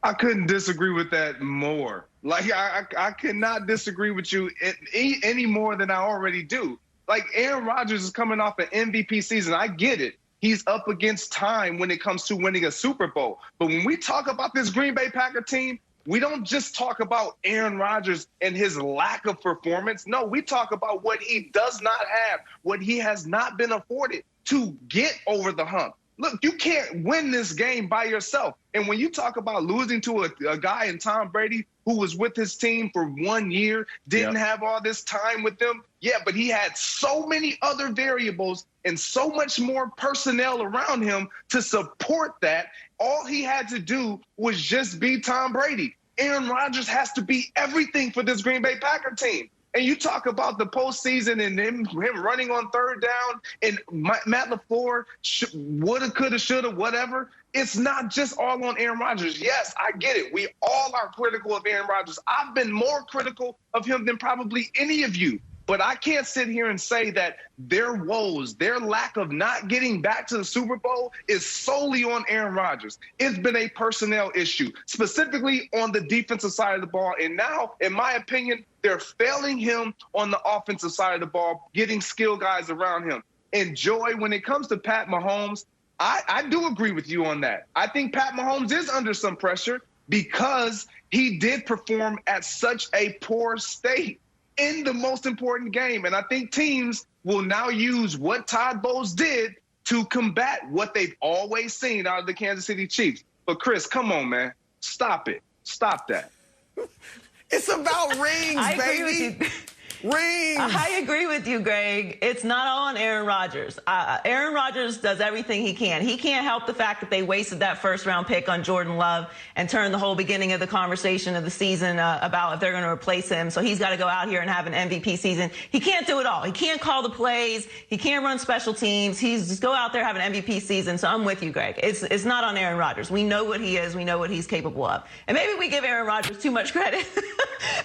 I couldn't disagree with that more. Like, I could not disagree with you any more than I already do. Like, Aaron Rodgers is coming off an MVP season. I get it. He's up against time when it comes to winning a Super Bowl. But when we talk about this Green Bay Packer team, we don't just talk about Aaron Rodgers and his lack of performance. No, we talk about what he does not have, what he has not been afforded to get over the hump. Look, you can't win this game by yourself. And when you talk about losing to a guy in Tom Brady who was with his team for 1 year, didn't have all this time with them, but he had so many other variables and so much more personnel around him to support that. All he had to do was just be Tom Brady. Aaron Rodgers has to be everything for this Green Bay Packer team. And you talk about the postseason and him running on third down and Matt LaFleur woulda, coulda, shoulda, whatever. It's not just all on Aaron Rodgers. Yes, I get it. We all are critical of Aaron Rodgers. I've been more critical of him than probably any of you. But I can't sit here and say that their woes, their lack of not getting back to the Super Bowl is solely on Aaron Rodgers. It's been a personnel issue, specifically on the defensive side of the ball. And now, in my opinion, they're failing him on the offensive side of the ball, getting skill guys around him. And Joy, when it comes to Pat Mahomes, I do agree with you on that. I think Pat Mahomes is under some pressure because he did perform at such a poor state in the most important game. And I think teams will now use what Todd Bowles did to combat what they've always seen out of the Kansas City Chiefs. But Chris, come on, man. Stop it. Stop that. It's about rings, I baby. agree with you. Rings. I agree with you, Greg. It's not all on Aaron Rodgers. Aaron Rodgers does everything he can. He can't help the fact that they wasted that first-round pick on Jordan Love and turned the whole beginning of the conversation of the season about if they're going to replace him. So he's got to go out here and have an MVP season. He can't do it all. He can't call the plays. He can't run special teams. He's just go out there, have an MVP season. So I'm with you, Greg. It's not on Aaron Rodgers. We know what he is. We know what he's capable of. And maybe we give Aaron Rodgers too much credit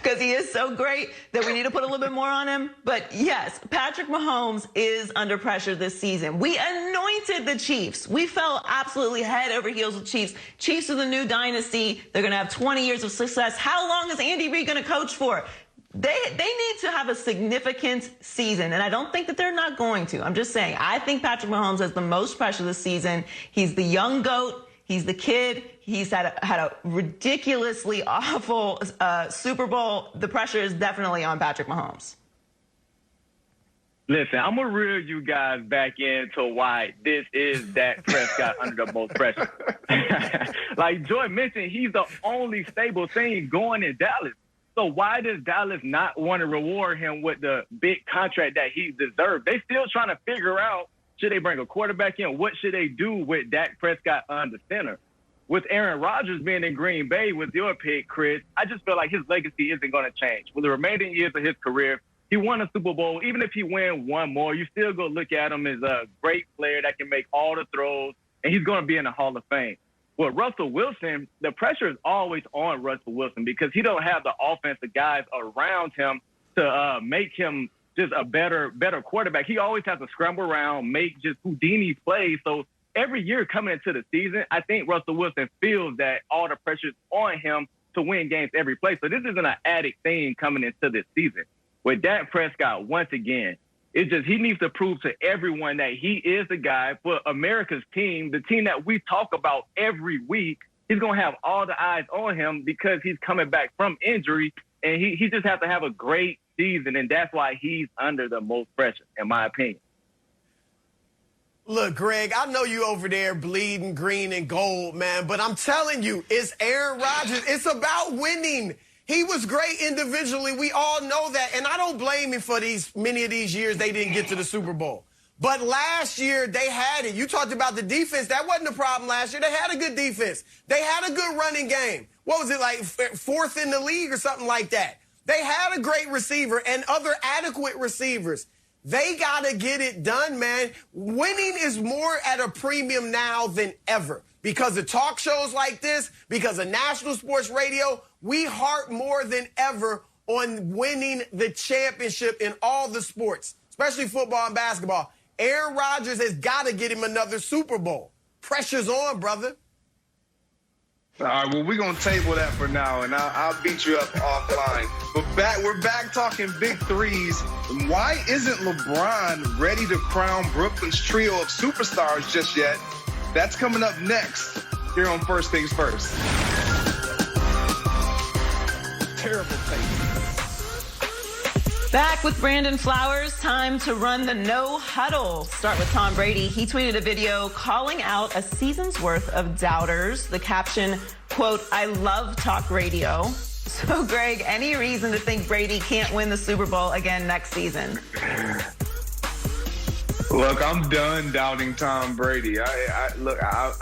because he is so great that we need to put a little bit more on him. But yes, Patrick Mahomes is under pressure this season. We anointed the Chiefs. We fell absolutely head over heels with Chiefs. Chiefs are the new dynasty. They're going to have 20 years of success. How long is Andy Reid going to coach for? They need to have a significant season, and I don't think that they're not going to. I'm just saying, I think Patrick Mahomes has the most pressure this season. He's the young GOAT. He's the kid. He's had a ridiculously awful Super Bowl. The pressure is definitely on Patrick Mahomes. Listen, I'm going to reel you guys back into why this is Dak Prescott under the most pressure. Like Joy mentioned, he's the only stable thing going in Dallas. So why does Dallas not want to reward him with the big contract that he deserved? They still trying to figure out, should they bring a quarterback in? What should they do with Dak Prescott under center? With Aaron Rodgers being in Green Bay with your pick, Chris, I just feel like his legacy isn't going to change. For the remaining years of his career, he won a Super Bowl. Even if he win one more, you still go look at him as a great player that can make all the throws, and he's going to be in the Hall of Fame. With Russell Wilson, the pressure is always on Russell Wilson because he don't have the offensive guys around him to make him just a better quarterback. He always has to scramble around, make just Houdini plays. So every year coming into the season, I think Russell Wilson feels that all the pressure is on him to win games every play. So this isn't an added thing coming into this season. With Dak Prescott, once again, it's just he needs to prove to everyone that he is the guy for America's team, the team that we talk about every week. He's going to have all the eyes on him because he's coming back from injury, and he just has to have a great season, and that's why he's under the most pressure, in my opinion. Look, Greg, I know you over there bleeding green and gold, man, but I'm telling you, it's Aaron Rodgers. It's about winning. He was great individually. We all know that. And I don't blame him for many of these years they didn't get to the Super Bowl. But last year, they had it. You talked about the defense. That wasn't a problem last year. They had a good defense. They had a good running game. What was it, like fourth in the league or something like that? They had a great receiver and other adequate receivers. They got to get it done, man. Winning is more at a premium now than ever. Because of talk shows like this, because of national sports radio, we harp more than ever on winning the championship in all the sports, especially football and basketball. Aaron Rodgers has got to get him another Super Bowl. Pressure's on, brother. All right, well, we're going to table that for now, and I'll beat you up offline. But we're back talking big threes. Why isn't LeBron ready to crown Brooklyn's trio of superstars just yet? That's coming up next here on First Things First. Terrible take. Back with Brandon Flowers. Time to run the no huddle. Start with Tom Brady. He tweeted a video calling out a season's worth of doubters. The caption, quote, "I love talk radio." So, Greg, any reason to think Brady can't win the Super Bowl again next season? Look, I'm done doubting Tom Brady.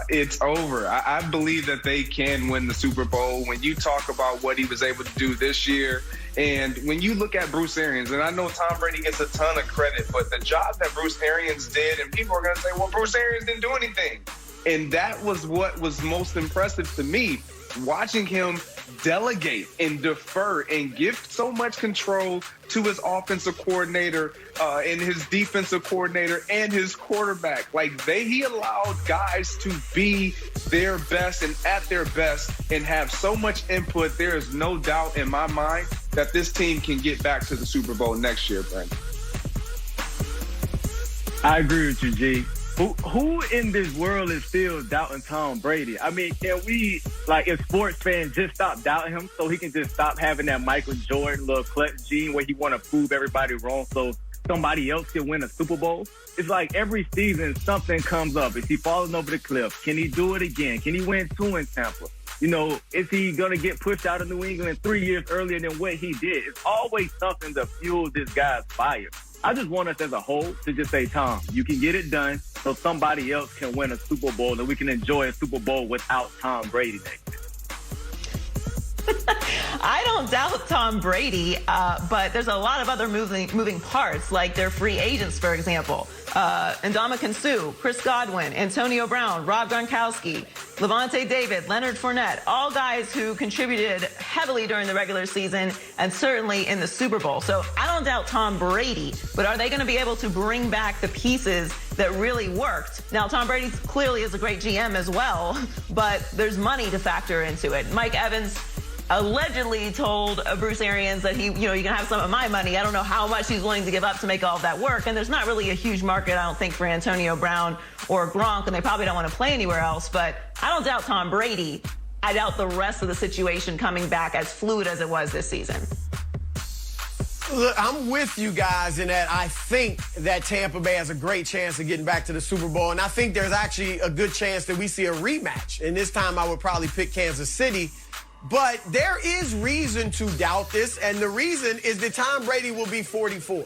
It's over. I believe that they can win the Super Bowl. When you talk about what he was able to do this year, and when you look at Bruce Arians, and I know Tom Brady gets a ton of credit, but the job that Bruce Arians did, and people are going to say, well, Bruce Arians didn't do anything. And that was what was most impressive to me, watching him delegate and defer and give so much control to his offensive coordinator and his defensive coordinator and his quarterback. He allowed guys to be their best and at their best and have so much input. There is no doubt in my mind that this team can get back to the Super Bowl next year, Brandon. I agree with you, G. Who in this world is still doubting Tom Brady? I mean, can we, as sports fans, just stop doubting him so he can just stop having that Michael Jordan little clutch gene where he want to prove everybody wrong so somebody else can win a Super Bowl? It's like every season something comes up. Is he falling over the cliff? Can he do it again? Can he win 2 in Tampa? Is he going to get pushed out of New England 3 years earlier than what he did? It's always something to fuel this guy's fire. I just want us as a whole to just say, Tom, you can get it done so somebody else can win a Super Bowl and we can enjoy a Super Bowl without Tom Brady next year. I don't doubt Tom Brady, but there's a lot of other moving parts, like their free agents, for example. Ndamukong Suh, Chris Godwin, Antonio Brown, Rob Gronkowski, Levante David, Leonard Fournette, all guys who contributed heavily during the regular season and certainly in the Super Bowl. So I don't doubt Tom Brady, but are they going to be able to bring back the pieces that really worked? Now, Tom Brady clearly is a great GM as well, but there's money to factor into it. Mike Evans allegedly told Bruce Arians that you can have some of my money. I don't know how much he's willing to give up to make all of that work. And there's not really a huge market, I don't think, for Antonio Brown or Gronk, and they probably don't want to play anywhere else. But I don't doubt Tom Brady. I doubt the rest of the situation coming back as fluid as it was this season. Look, I'm with you guys in that I think that Tampa Bay has a great chance of getting back to the Super Bowl. And I think there's actually a good chance that we see a rematch. And this time I would probably pick Kansas City. But there is reason to doubt this, and the reason is that Tom Brady will be 44.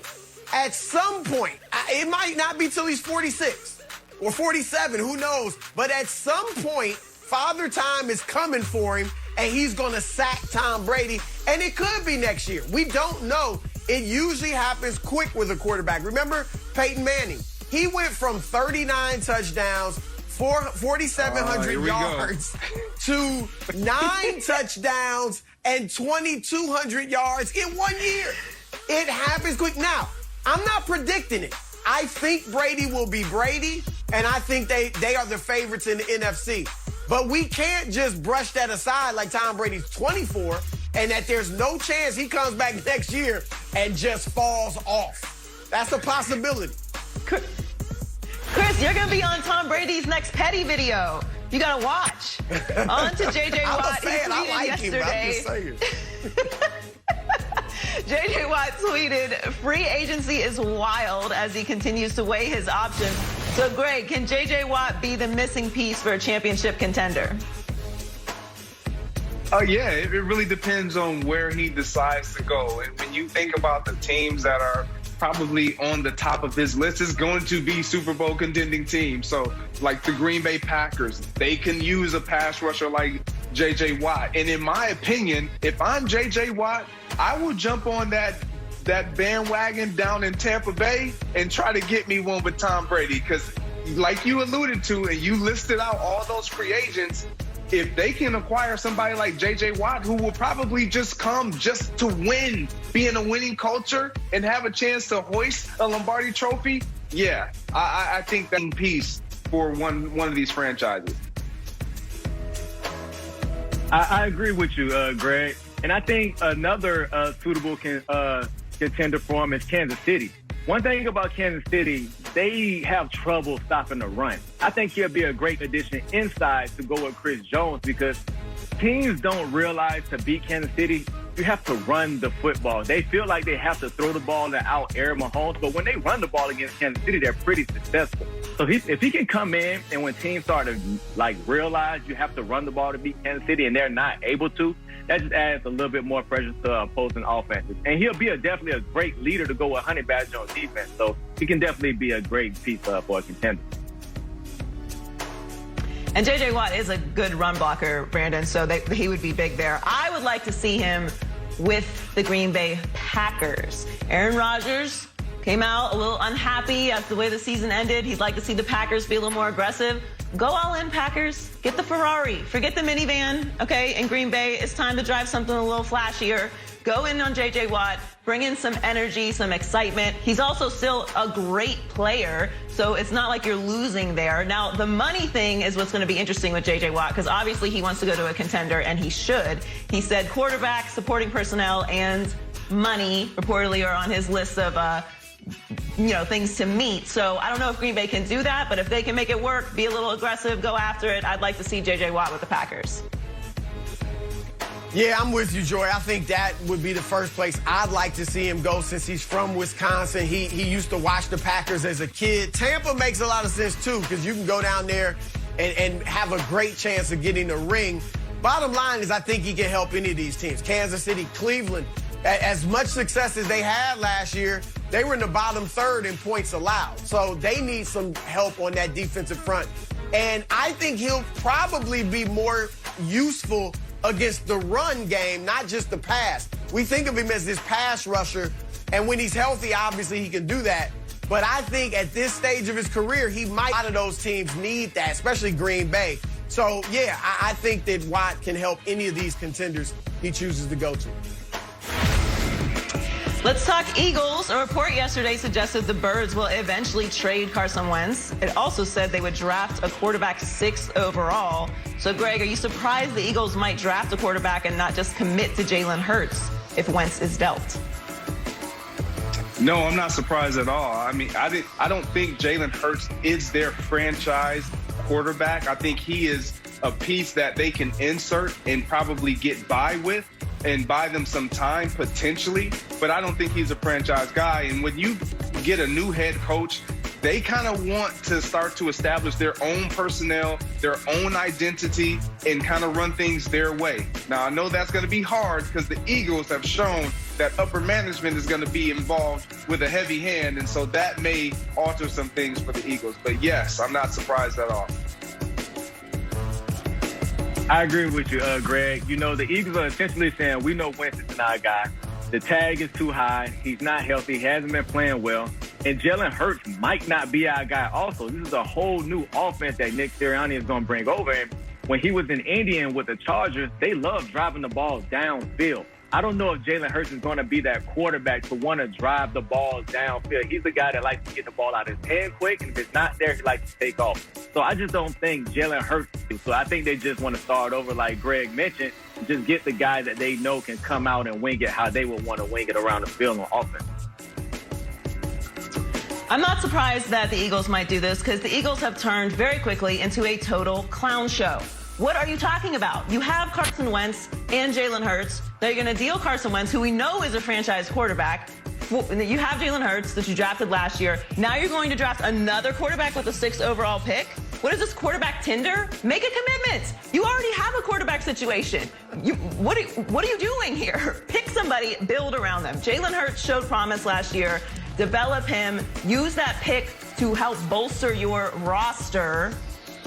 At some point, it might not be till he's 46 or 47, who knows? But at some point, Father Time is coming for him, and he's going to sack Tom Brady, and it could be next year. We don't know. It usually happens quick with a quarterback. Remember Peyton Manning? He went from 39 touchdowns, 4,700 yards to 9 touchdowns and 2,200 yards in 1 year. It happens quick. Now, I'm not predicting it. I think Brady will be Brady, and I think they are the favorites in the NFC. But we can't just brush that aside like Tom Brady's 24 and that there's no chance he comes back next year and just falls off. That's a possibility. Chris, you're going to be on Tom Brady's next petty video. You got to watch. On to J.J. Watt. I'm a fan. I like him. I'm just saying. J.J. Watt tweeted, "Free agency is wild," as he continues to weigh his options. So, Greg, can J.J. Watt be the missing piece for a championship contender? Yeah, it really depends on where he decides to go. And when you think about the teams that are probably on the top of his list, is going to be Super Bowl contending teams. So like the Green Bay Packers, they can use a pass rusher like J.J. Watt. And in my opinion, if I'm J.J. Watt, I will jump on that bandwagon down in Tampa Bay and try to get me one with Tom Brady. Because like you alluded to, and you listed out all those free agents, if they can acquire somebody like J.J. Watt, who will probably just come just to win, be in a winning culture, and have a chance to hoist a Lombardi trophy, yeah, I think that's a piece for one of these franchises. I agree with you, Greg. And I think another suitable contender for him is Kansas City. One thing about Kansas City, they have trouble stopping the run. I think he'll be a great addition inside to go with Chris Jones, because teams don't realize to beat Kansas City, you have to run the football. They feel like they have to throw the ball and out-air Mahomes, but when they run the ball against Kansas City, they're pretty successful. So if he can come in and when teams start to realize you have to run the ball to beat Kansas City and they're not able to, that just adds a little bit more pressure to opposing offenses. And he'll be definitely a great leader to go with Honey Badger on defense. So he can definitely be a great piece for a contender. And J.J. Watt is a good run blocker, Brandon, so he would be big there. I would like to see him with the Green Bay Packers. Aaron Rodgers came out a little unhappy after the way the season ended. He'd like to see the Packers be a little more aggressive. Go all in, Packers. Get the Ferrari. Forget the minivan, okay? In Green Bay, it's time to drive something a little flashier. Go in on J.J. Watt. Bring in some energy, some excitement. He's also still a great player, so it's not like you're losing there. Now, the money thing is what's going to be interesting with J.J. Watt, because obviously he wants to go to a contender, and he should. He said quarterback, supporting personnel, and money reportedly are on his list of things to meet. So I don't know if Green Bay can do that, but if they can make it work, be a little aggressive, go after it, I'd like to see J.J. Watt with the Packers. Yeah, I'm with you, Joy. I think that would be the first place I'd like to see him go since he's from Wisconsin. He used to watch the Packers as a kid. Tampa makes a lot of sense, too, because you can go down there and have a great chance of getting a ring. Bottom line is I think he can help any of these teams. Kansas City, Cleveland, as much success as they had last year, they were in the bottom third in points allowed. So they need some help on that defensive front. And I think he'll probably be more useful against the run game, not just the pass. We think of him as this pass rusher, and when he's healthy, obviously he can do that. But I think at this stage of his career, a lot of those teams need that, especially Green Bay. So, yeah, I think that Watt can help any of these contenders he chooses to go to. Let's talk Eagles. A report yesterday suggested the Birds will eventually trade Carson Wentz. It also said they would draft a quarterback 6th overall. So, Greg, are you surprised the Eagles might draft a quarterback and not just commit to Jalen Hurts if Wentz is dealt? No, I'm not surprised at all. I mean, I don't think Jalen Hurts is their franchise quarterback. I think he is a piece that they can insert and probably get by with and buy them some time potentially, but I don't think he's a franchise guy. And when you get a new head coach, they kind of want to start to establish their own personnel, their own identity, and kind of run things their way. Now, I know that's going to be hard because the Eagles have shown that upper management is going to be involved with a heavy hand, and so that may alter some things for the Eagles. But yes, I'm not surprised at all. I agree with you, Greg. You know, the Eagles are essentially saying, we know Wentz is not a guy. The tag is too high. He's not healthy. He hasn't been playing well. And Jalen Hurts might not be our guy also. This is a whole new offense that Nick Sirianni is going to bring over. And when he was in Indy with the Chargers, they love driving the ball downfield. I don't know if Jalen Hurts is going to be that quarterback to want to drive the ball downfield. He's a guy that likes to get the ball out of his hand quick, and if it's not there, he likes to take off. So I just don't think Jalen Hurts. So I think they just want to start over, like Greg mentioned, and just get the guy that they know can come out and wing it how they would want to wing it around the field on offense. I'm not surprised that the Eagles might do this because the Eagles have turned very quickly into a total clown show. What are you talking about? You have Carson Wentz and Jalen Hurts. Now you're going to deal Carson Wentz, who we know is a franchise quarterback. You have Jalen Hurts that you drafted last year. Now you're going to draft another quarterback with a 6th overall pick? What is this, quarterback Tinder? Make a commitment. You already have a quarterback situation. What are you doing here? Pick somebody, build around them. Jalen Hurts showed promise last year. Develop him. Use that pick to help bolster your roster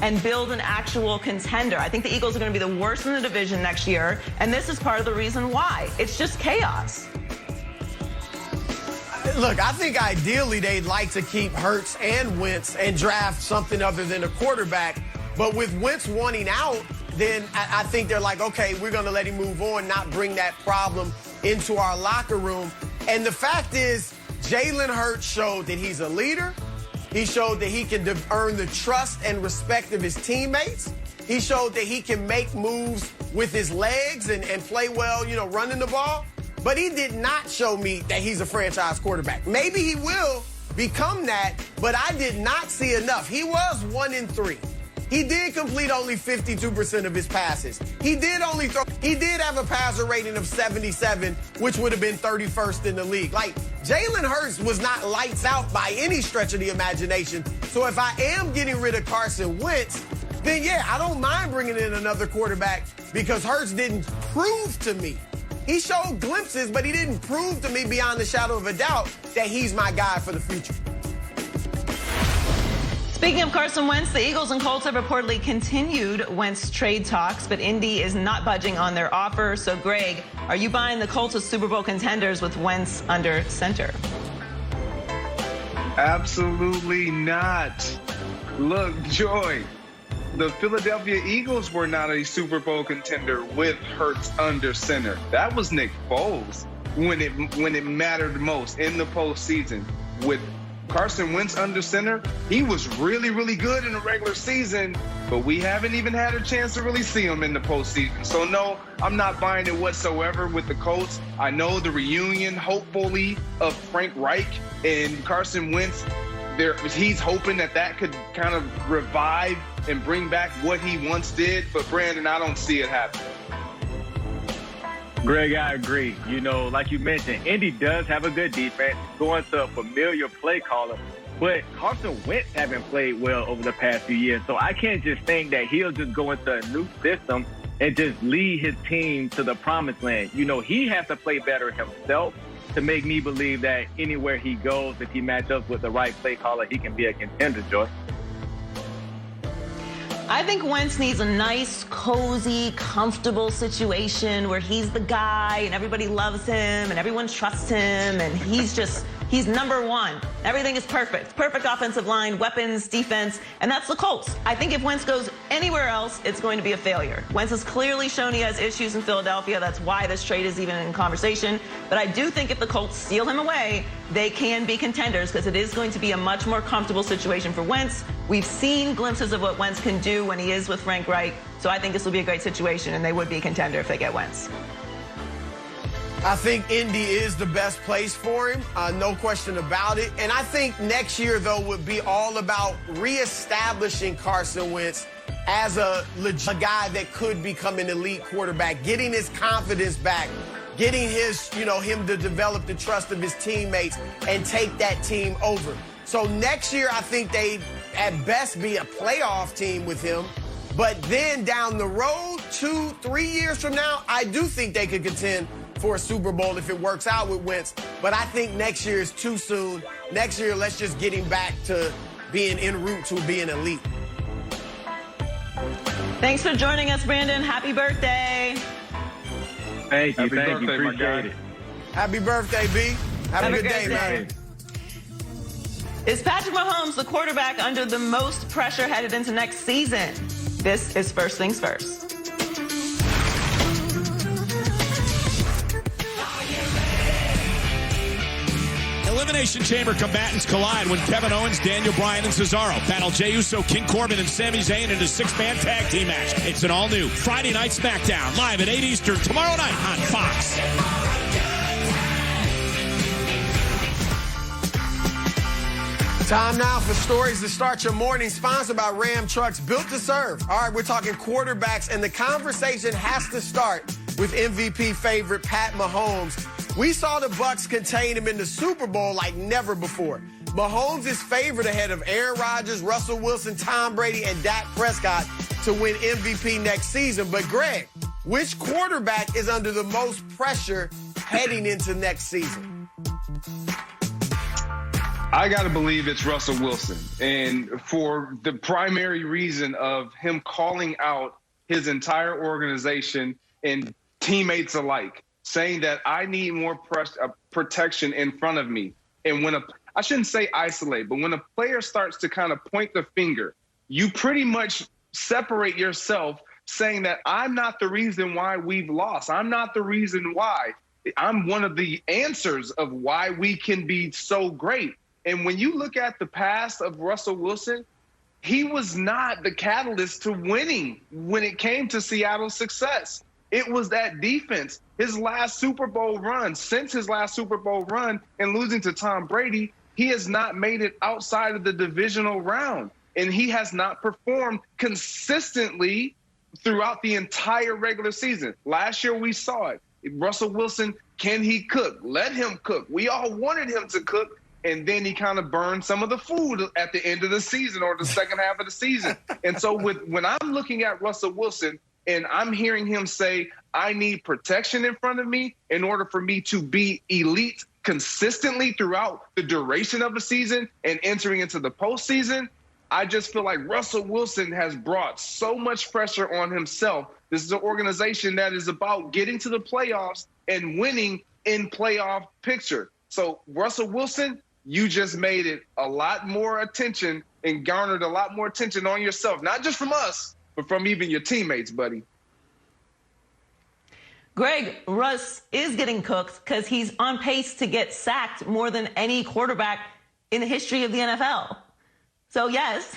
and build an actual contender. I think the Eagles are going to be the worst in the division next year, and this is part of the reason why. It's just chaos. Look, I think ideally they'd like to keep Hurts and Wentz and draft something other than a quarterback. But with Wentz wanting out, then I think they're like, okay, we're going to let him move on, not bring that problem into our locker room. And the fact is, Jalen Hurts showed that he's a leader. He showed that he can earn the trust and respect of his teammates. He showed that he can make moves with his legs and play well, running the ball. But he did not show me that he's a franchise quarterback. Maybe he will become that, but I did not see enough. He was 1-3. He did complete only 52% of his passes. He did have a passer rating of 77, which would have been 31st in the league. Like, Jalen Hurts was not lights out by any stretch of the imagination. So if I am getting rid of Carson Wentz, then yeah, I don't mind bringing in another quarterback because Hurts didn't prove to me. He showed glimpses, but he didn't prove to me beyond the shadow of a doubt that he's my guy for the future. Speaking of Carson Wentz, the Eagles and Colts have reportedly continued Wentz trade talks, but Indy is not budging on their offer. So, Greg, are you buying the Colts as Super Bowl contenders with Wentz under center? Absolutely not. Look, Joy, the Philadelphia Eagles were not a Super Bowl contender with Hurts under center. That was Nick Foles when it mattered most in the postseason. With Carson Wentz under center, he was really, really good in the regular season, but we haven't even had a chance to really see him in the postseason. So, no, I'm not buying it whatsoever with the Colts. I know the reunion, hopefully, of Frank Reich and Carson Wentz, he's hoping that could kind of revive and bring back what he once did. But, Brandon, I don't see it happening. Greg, I agree. You know, like you mentioned, Indy does have a good defense, going to a familiar play caller, but Carson Wentz haven't played well over the past few years. So I can't just think that he'll just go into a new system and just lead his team to the promised land. You know, he has to play better himself to make me believe that anywhere he goes, if he matches up with the right play caller, he can be a contender, Joy. I think Wentz needs a nice, cozy, comfortable situation where he's the guy and everybody loves him and everyone trusts him and he's number one. Everything is perfect. Perfect offensive line, weapons, defense, and that's the Colts. I think if Wentz goes anywhere else, it's going to be a failure. Wentz has clearly shown he has issues in Philadelphia. That's why this trade is even in conversation. But I do think if the Colts steal him away, they can be contenders because it is going to be a much more comfortable situation for Wentz. We've seen glimpses of what Wentz can do when he is with Frank Reich. So I think this will be a great situation, and they would be a contender if they get Wentz. I think Indy is the best place for him, no question about it. And I think next year, though, would be all about reestablishing Carson Wentz as a guy that could become an elite quarterback, getting his confidence back, getting him to develop the trust of his teammates and take that team over. So next year, I think they'd at best be a playoff team with him. But then down the road, 2-3 years from now, I do think they could contend for a Super Bowl if it works out with Wentz. But I think next year is too soon. Next year, let's just get him back to being en route to being elite. Thanks for joining us, Brandon. Happy birthday. Thank you. Happy birthday, Appreciate my it. Happy birthday, B. Have a good day, man. Is Patrick Mahomes the quarterback under the most pressure headed into next season? This is First Things First. Elimination Chamber combatants collide when Kevin Owens, Daniel Bryan, and Cesaro battle Jey Uso, King Corbin, and Sami Zayn in a 6-man tag team match. It's an all-new Friday Night SmackDown, live at 8 Eastern tomorrow night on Fox. Time now for Stories to Start Your Morning, sponsored by Ram Trucks, built to serve. All right, we're talking quarterbacks, and the conversation has to start with MVP favorite Pat Mahomes. We saw the Bucs contain him in the Super Bowl like never before. Mahomes is favored ahead of Aaron Rodgers, Russell Wilson, Tom Brady, and Dak Prescott to win MVP next season. But Greg, which quarterback is under the most pressure heading into next season? I got to believe it's Russell Wilson. And for the primary reason of him calling out his entire organization and teammates alike, saying that I need more protection in front of me. And when I shouldn't say isolate, but when a player starts to kind of point the finger, you pretty much separate yourself, saying that I'm not the reason why we've lost. I'm not the reason why. I'm one of the answers of why we can be so great. And when you look at the past of Russell Wilson, he was not the catalyst to winning when it came to Seattle's success. It was that defense. His last Super Bowl run, since his last Super Bowl run and losing to Tom Brady, he has not made it outside of the divisional round. and he has not performed consistently throughout the entire regular season. Last year we saw it. Russell Wilson, can he cook? Let him cook. We all wanted him to cook, and then he kind of burned some of the food at the end of the season or the second half of the season. And so when I'm looking at Russell Wilson and I'm hearing him say, I need protection in front of me in order for me to be elite consistently throughout the duration of the season and entering into the postseason, I just feel like Russell Wilson has brought so much pressure on himself. This is an organization that is about getting to the playoffs and winning in playoff picture. So Russell Wilson, you just made it a lot more attention and garnered a lot more attention on yourself, not just from us, but from even your teammates, buddy. Greg, Russ is getting cooked because he's on pace to get sacked more than any quarterback in the history of the NFL. So yes,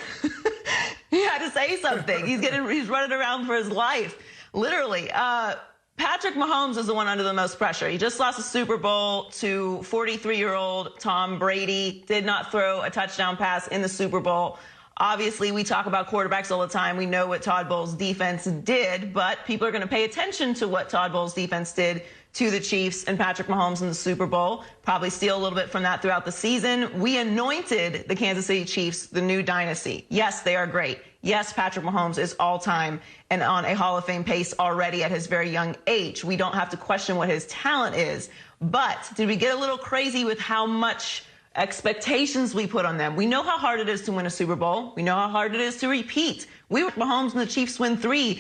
he had to say something. He's running around for his life, literally. Patrick Mahomes is the one under the most pressure. He just lost a Super Bowl to 43-year-old Tom Brady, did not throw a touchdown pass in the Super Bowl. Obviously, we talk about quarterbacks all the time. We know what Todd Bowles' defense did, but people are going to pay attention to what Todd Bowles' defense did to the Chiefs and Patrick Mahomes in the Super Bowl. Probably steal a little bit from that throughout the season. We anointed the Kansas City Chiefs the new dynasty. Yes, they are great. Yes, Patrick Mahomes is all-time and on a Hall of Fame pace already at his very young age. We don't have to question what his talent is. But did we get a little crazy with how much expectations we put on them? We know how hard it is to win a Super Bowl. We know how hard it is to repeat. We were Mahomes and the Chiefs win 3.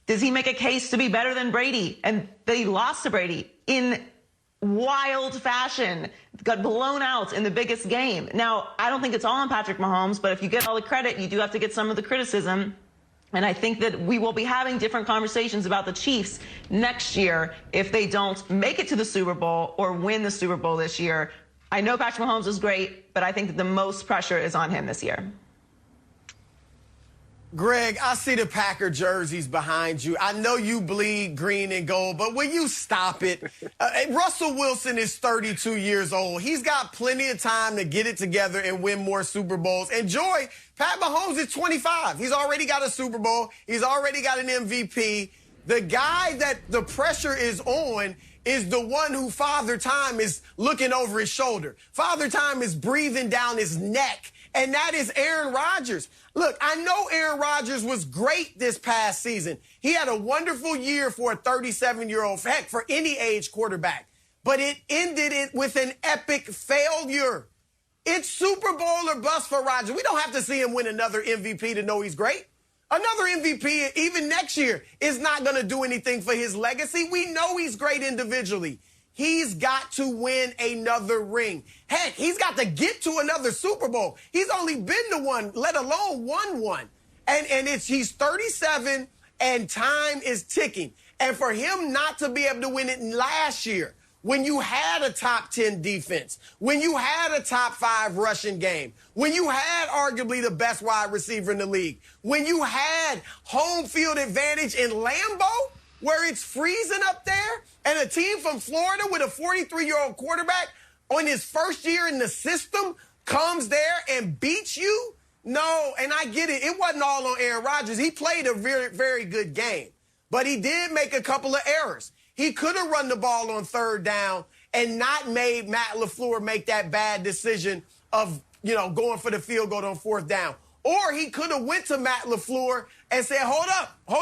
Does he make a case to be better than Brady? And they lost to Brady in wild fashion, got blown out in the biggest game. Now, I don't think it's all on Patrick Mahomes, but if you get all the credit, you do have to get some of the criticism. And I think that we will be having different conversations about the Chiefs next year if they don't make it to the Super Bowl or win the Super Bowl this year. I know Patrick Mahomes is great, but I think that the most pressure is on him this year. Greg, I see the Packer jerseys behind you. I know you bleed green and gold, but will you stop it? Russell Wilson is 32 years old. He's got plenty of time to get it together and win more Super Bowls. Enjoy. Pat Mahomes is 25. He's already got a Super Bowl. He's already got an MVP. The guy that the pressure is on is the one who Father Time is looking over his shoulder. Father Time is breathing down his neck, and that is Aaron Rodgers. Look, I know Aaron Rodgers was great this past season. He had a wonderful year for a 37-year-old, heck, for any age quarterback. But it ended it with an epic failure. It's Super Bowl or bust for Rodgers. We don't have to see him win another MVP to know he's great. Another MVP, even next year, is not going to do anything for his legacy. We know he's great individually. He's got to win another ring. Heck, he's got to get to another Super Bowl. He's only been to one, let alone won one. And he's 37, and time is ticking. And for him not to be able to win it last year, when you had a top 10 defense, when you had a top 5 rushing game, when you had arguably the best wide receiver in the league, when you had home field advantage in Lambeau, where it's freezing up there, and a team from Florida with a 43-year-old quarterback on his first year in the system comes there and beats you? No, and I get it. It wasn't all on Aaron Rodgers. He played a very, very good game, but he did make a couple of errors. He could have run the ball on third down and not made Matt LaFleur make that bad decision of, going for the field goal on fourth down. Or he could have went to Matt LaFleur and said, hold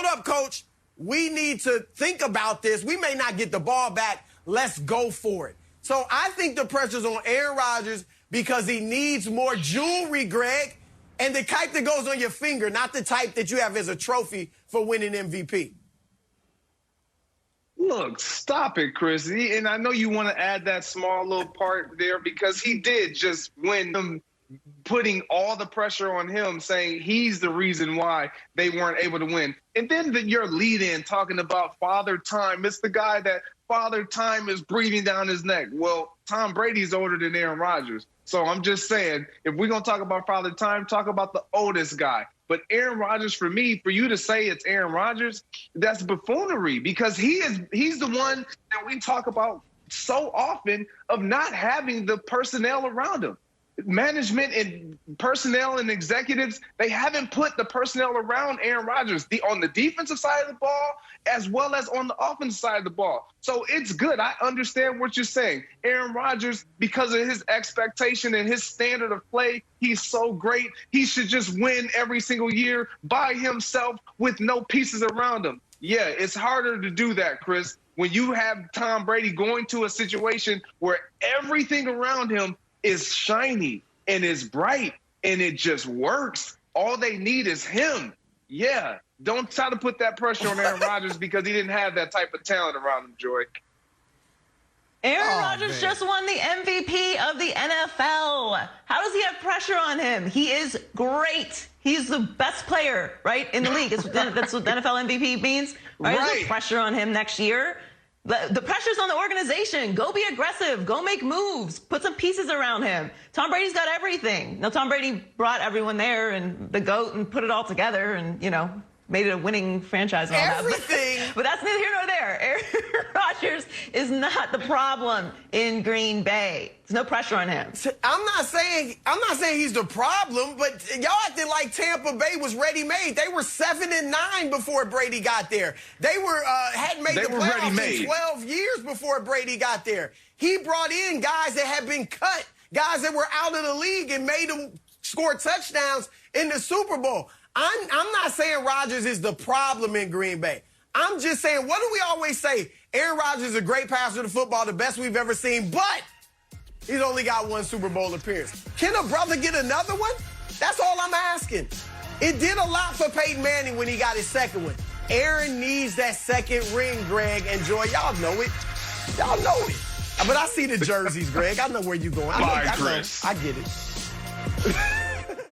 up, coach. We need to think about this. We may not get the ball back. Let's go for it. So I think the pressure's on Aaron Rodgers because he needs more jewelry, Greg, and the type that goes on your finger, not the type that you have as a trophy for winning MVP. Look, stop it, Chris. And I know you want to add that small little part there because he did just win them, putting all the pressure on him, saying he's the reason why they weren't able to win. And then your lead-in talking about Father Time. It's the guy that Father Time is breathing down his neck. Well, Tom Brady's older than Aaron Rodgers. So I'm just saying, if we're going to talk about Father Time, talk about the oldest guy. But Aaron Rodgers, for me, for you to say it's Aaron Rodgers, that's buffoonery because he's the one that we talk about so often of not having the personnel around him. management and personnel and executives, they haven't put the personnel around Aaron Rodgers on the defensive side of the ball as well as on the offensive side of the ball. So it's good. I understand what you're saying. Aaron Rodgers, because of his expectation and his standard of play, he's so great. He should just win every single year by himself with no pieces around him. Yeah, it's harder to do that, Chris, when you have Tom Brady going to a situation where everything around him is shiny and is bright and it just works. All they need is him. Yeah, don't try to put that pressure on Aaron Rodgers because he didn't have that type of talent around him, Joy. Aaron Rodgers just won the MVP of the NFL. How does he have pressure on him? He is great. He's the best player, right, in the league. That's what NFL MVP means, right? There's no pressure on him next year. The pressure's on the organization. Go be aggressive. Go make moves. Put some pieces around him. Tom Brady's got everything. Now, Tom Brady brought everyone there and the GOAT and put it all together and, made it a winning franchise and all everything. But that's neither here nor there. Aaron Rodgers is not the problem in Green Bay. There's no pressure on him. I'm not saying he's the problem, but y'all acted like Tampa Bay was ready-made. They were 7-9 before Brady got there. They were hadn't made the playoffs in 12 years before Brady got there. He brought in guys that had been cut, guys that were out of the league and made them score touchdowns in the Super Bowl. I'm not saying Rodgers is the problem in Green Bay. I'm just saying, what do we always say? Aaron Rodgers is a great passer of the football, the best we've ever seen, but he's only got one Super Bowl appearance. Can a brother get another one? That's all I'm asking. It did a lot for Peyton Manning when he got his second one. Aaron needs that second ring, Greg and Joy. Y'all know it. Y'all know it. But I see the jerseys, Greg. I know where you're going. Bye, Chris. I get it.